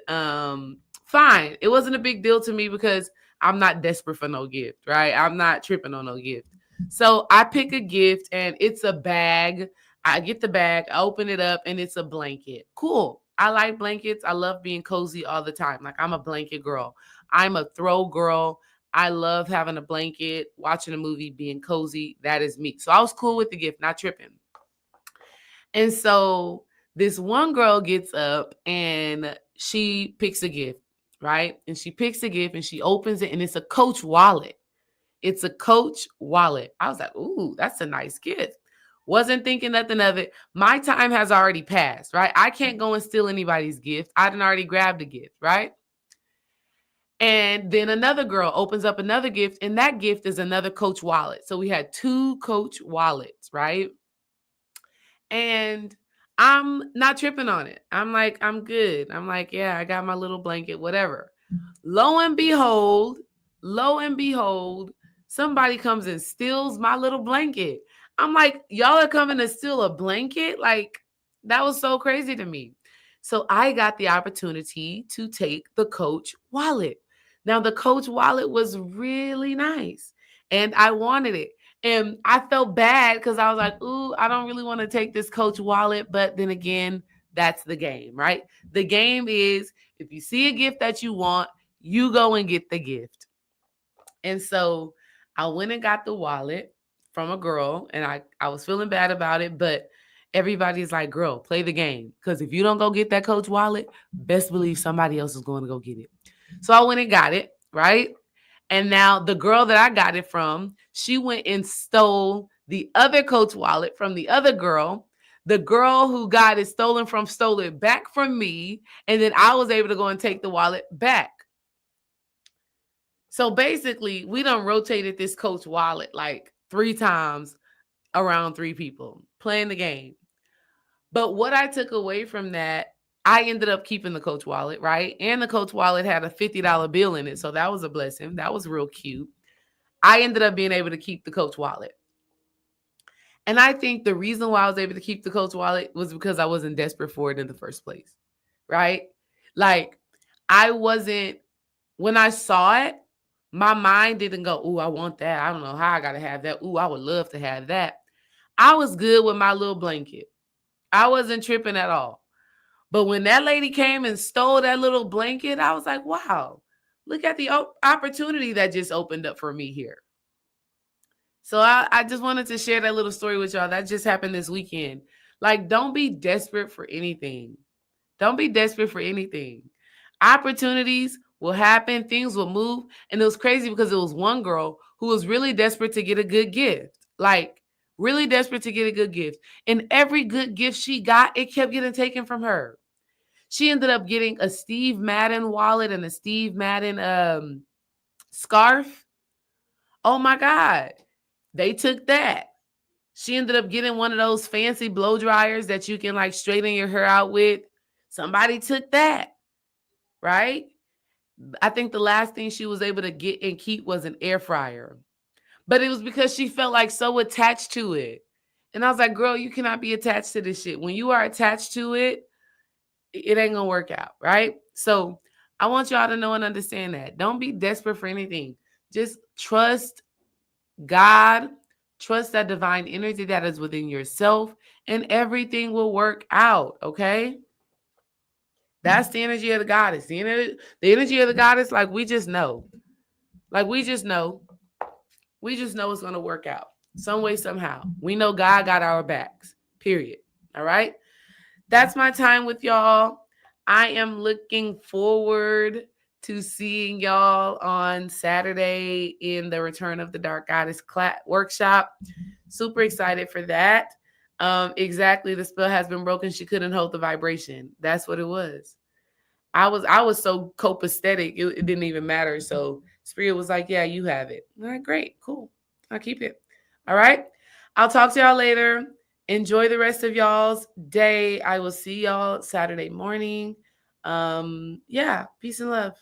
fine. It wasn't a big deal to me because I'm not desperate for no gift, right? I'm not tripping on no gift. So I pick a gift and it's a bag. I get the bag, I open it up, and it's a blanket. Cool. I like blankets. I love being cozy all the time. Like, I'm a blanket girl. I'm a throw girl. I love having a blanket, watching a movie, being cozy. That is me. So I was cool with the gift, not tripping. And so this one girl gets up and she picks a gift, right? And she picks a gift and she opens it and it's a Coach wallet. It's a Coach wallet. I was like, ooh, that's a nice gift. Wasn't thinking nothing of it. My time has already passed, right? I can't go and steal anybody's gift. I done already grabbed a gift, right? And then another girl opens up another gift and that gift is another Coach wallet. So we had 2 Coach wallets, right? And I'm not tripping on it. I'm like, I'm good. I'm like, yeah, I got my little blanket, whatever. Lo and behold, somebody comes and steals my little blanket. I'm like, y'all are coming to steal a blanket? Like, that was so crazy to me. So I got the opportunity to take the Coach wallet. Now, the Coach wallet was really nice and I wanted it. And I felt bad because I was like, ooh, I don't really want to take this Coach wallet. But then again, that's the game, right? The game is if you see a gift that you want, you go and get the gift. And so I went and got the wallet from a girl and I was feeling bad about it, but everybody's like, girl, play the game. Because if you don't go get that Coach wallet, best believe somebody else is going to go get it. So I went and got it, right? And now the girl that I got it from, she went and stole the other Coach wallet from the other girl. The girl who got it stolen from stole it back from me. And then I was able to go and take the wallet back. So basically, we done rotated this Coach wallet like 3 times around 3 people playing the game. But what I took away from that, I ended up keeping the Coach wallet, right? And the Coach wallet had a $50 bill in it. So that was a blessing. That was real cute. I ended up being able to keep the Coach wallet. And I think the reason why I was able to keep the Coach wallet was because I wasn't desperate for it in the first place, right? Like, when I saw it, my mind didn't go, ooh, I want that. I don't know how I got to have that. Ooh, I would love to have that. I was good with my little blanket. I wasn't tripping at all. But when that lady came and stole that little blanket, I was like, wow, look at the opportunity that just opened up for me here. So I just wanted to share that little story with y'all. That just happened this weekend. Like, don't be desperate for anything. Don't be desperate for anything. Opportunities will happen. Things will move. And it was crazy because it was one girl who was really desperate to get a good gift. Like, really desperate to get a good gift. And every good gift she got, it kept getting taken from her. She ended up getting a Steve Madden wallet and a Steve Madden scarf. Oh my God. They took that. She ended up getting one of those fancy blow dryers that you can like straighten your hair out with. Somebody took that, right? I think the last thing she was able to get and keep was an air fryer. But it was because she felt like so attached to it. And I was like, girl, you cannot be attached to this shit. When you are attached to it, it ain't gonna work out, right? So I want y'all to know and understand that. Don't be desperate for anything. Just trust God, trust that divine energy that is within yourself, and everything will work out, okay? That's the energy of the goddess. The energy of the goddess, like we just know. Like we just know. We just know it's going to work out some way, somehow. We know God got our backs, period. All right? That's my time with y'all. I am looking forward to seeing y'all on Saturday in the Return of the Dark Goddess workshop. Super excited for that. Exactly. The spell has been broken. She couldn't hold the vibration. That's what it was. I was so copacetic, it didn't even matter. So Spirit was like, yeah, you have it. All right, great, cool. I'll keep it. All right. I'll talk to y'all later. Enjoy the rest of y'all's day. I will see y'all Saturday morning. Yeah, peace and love.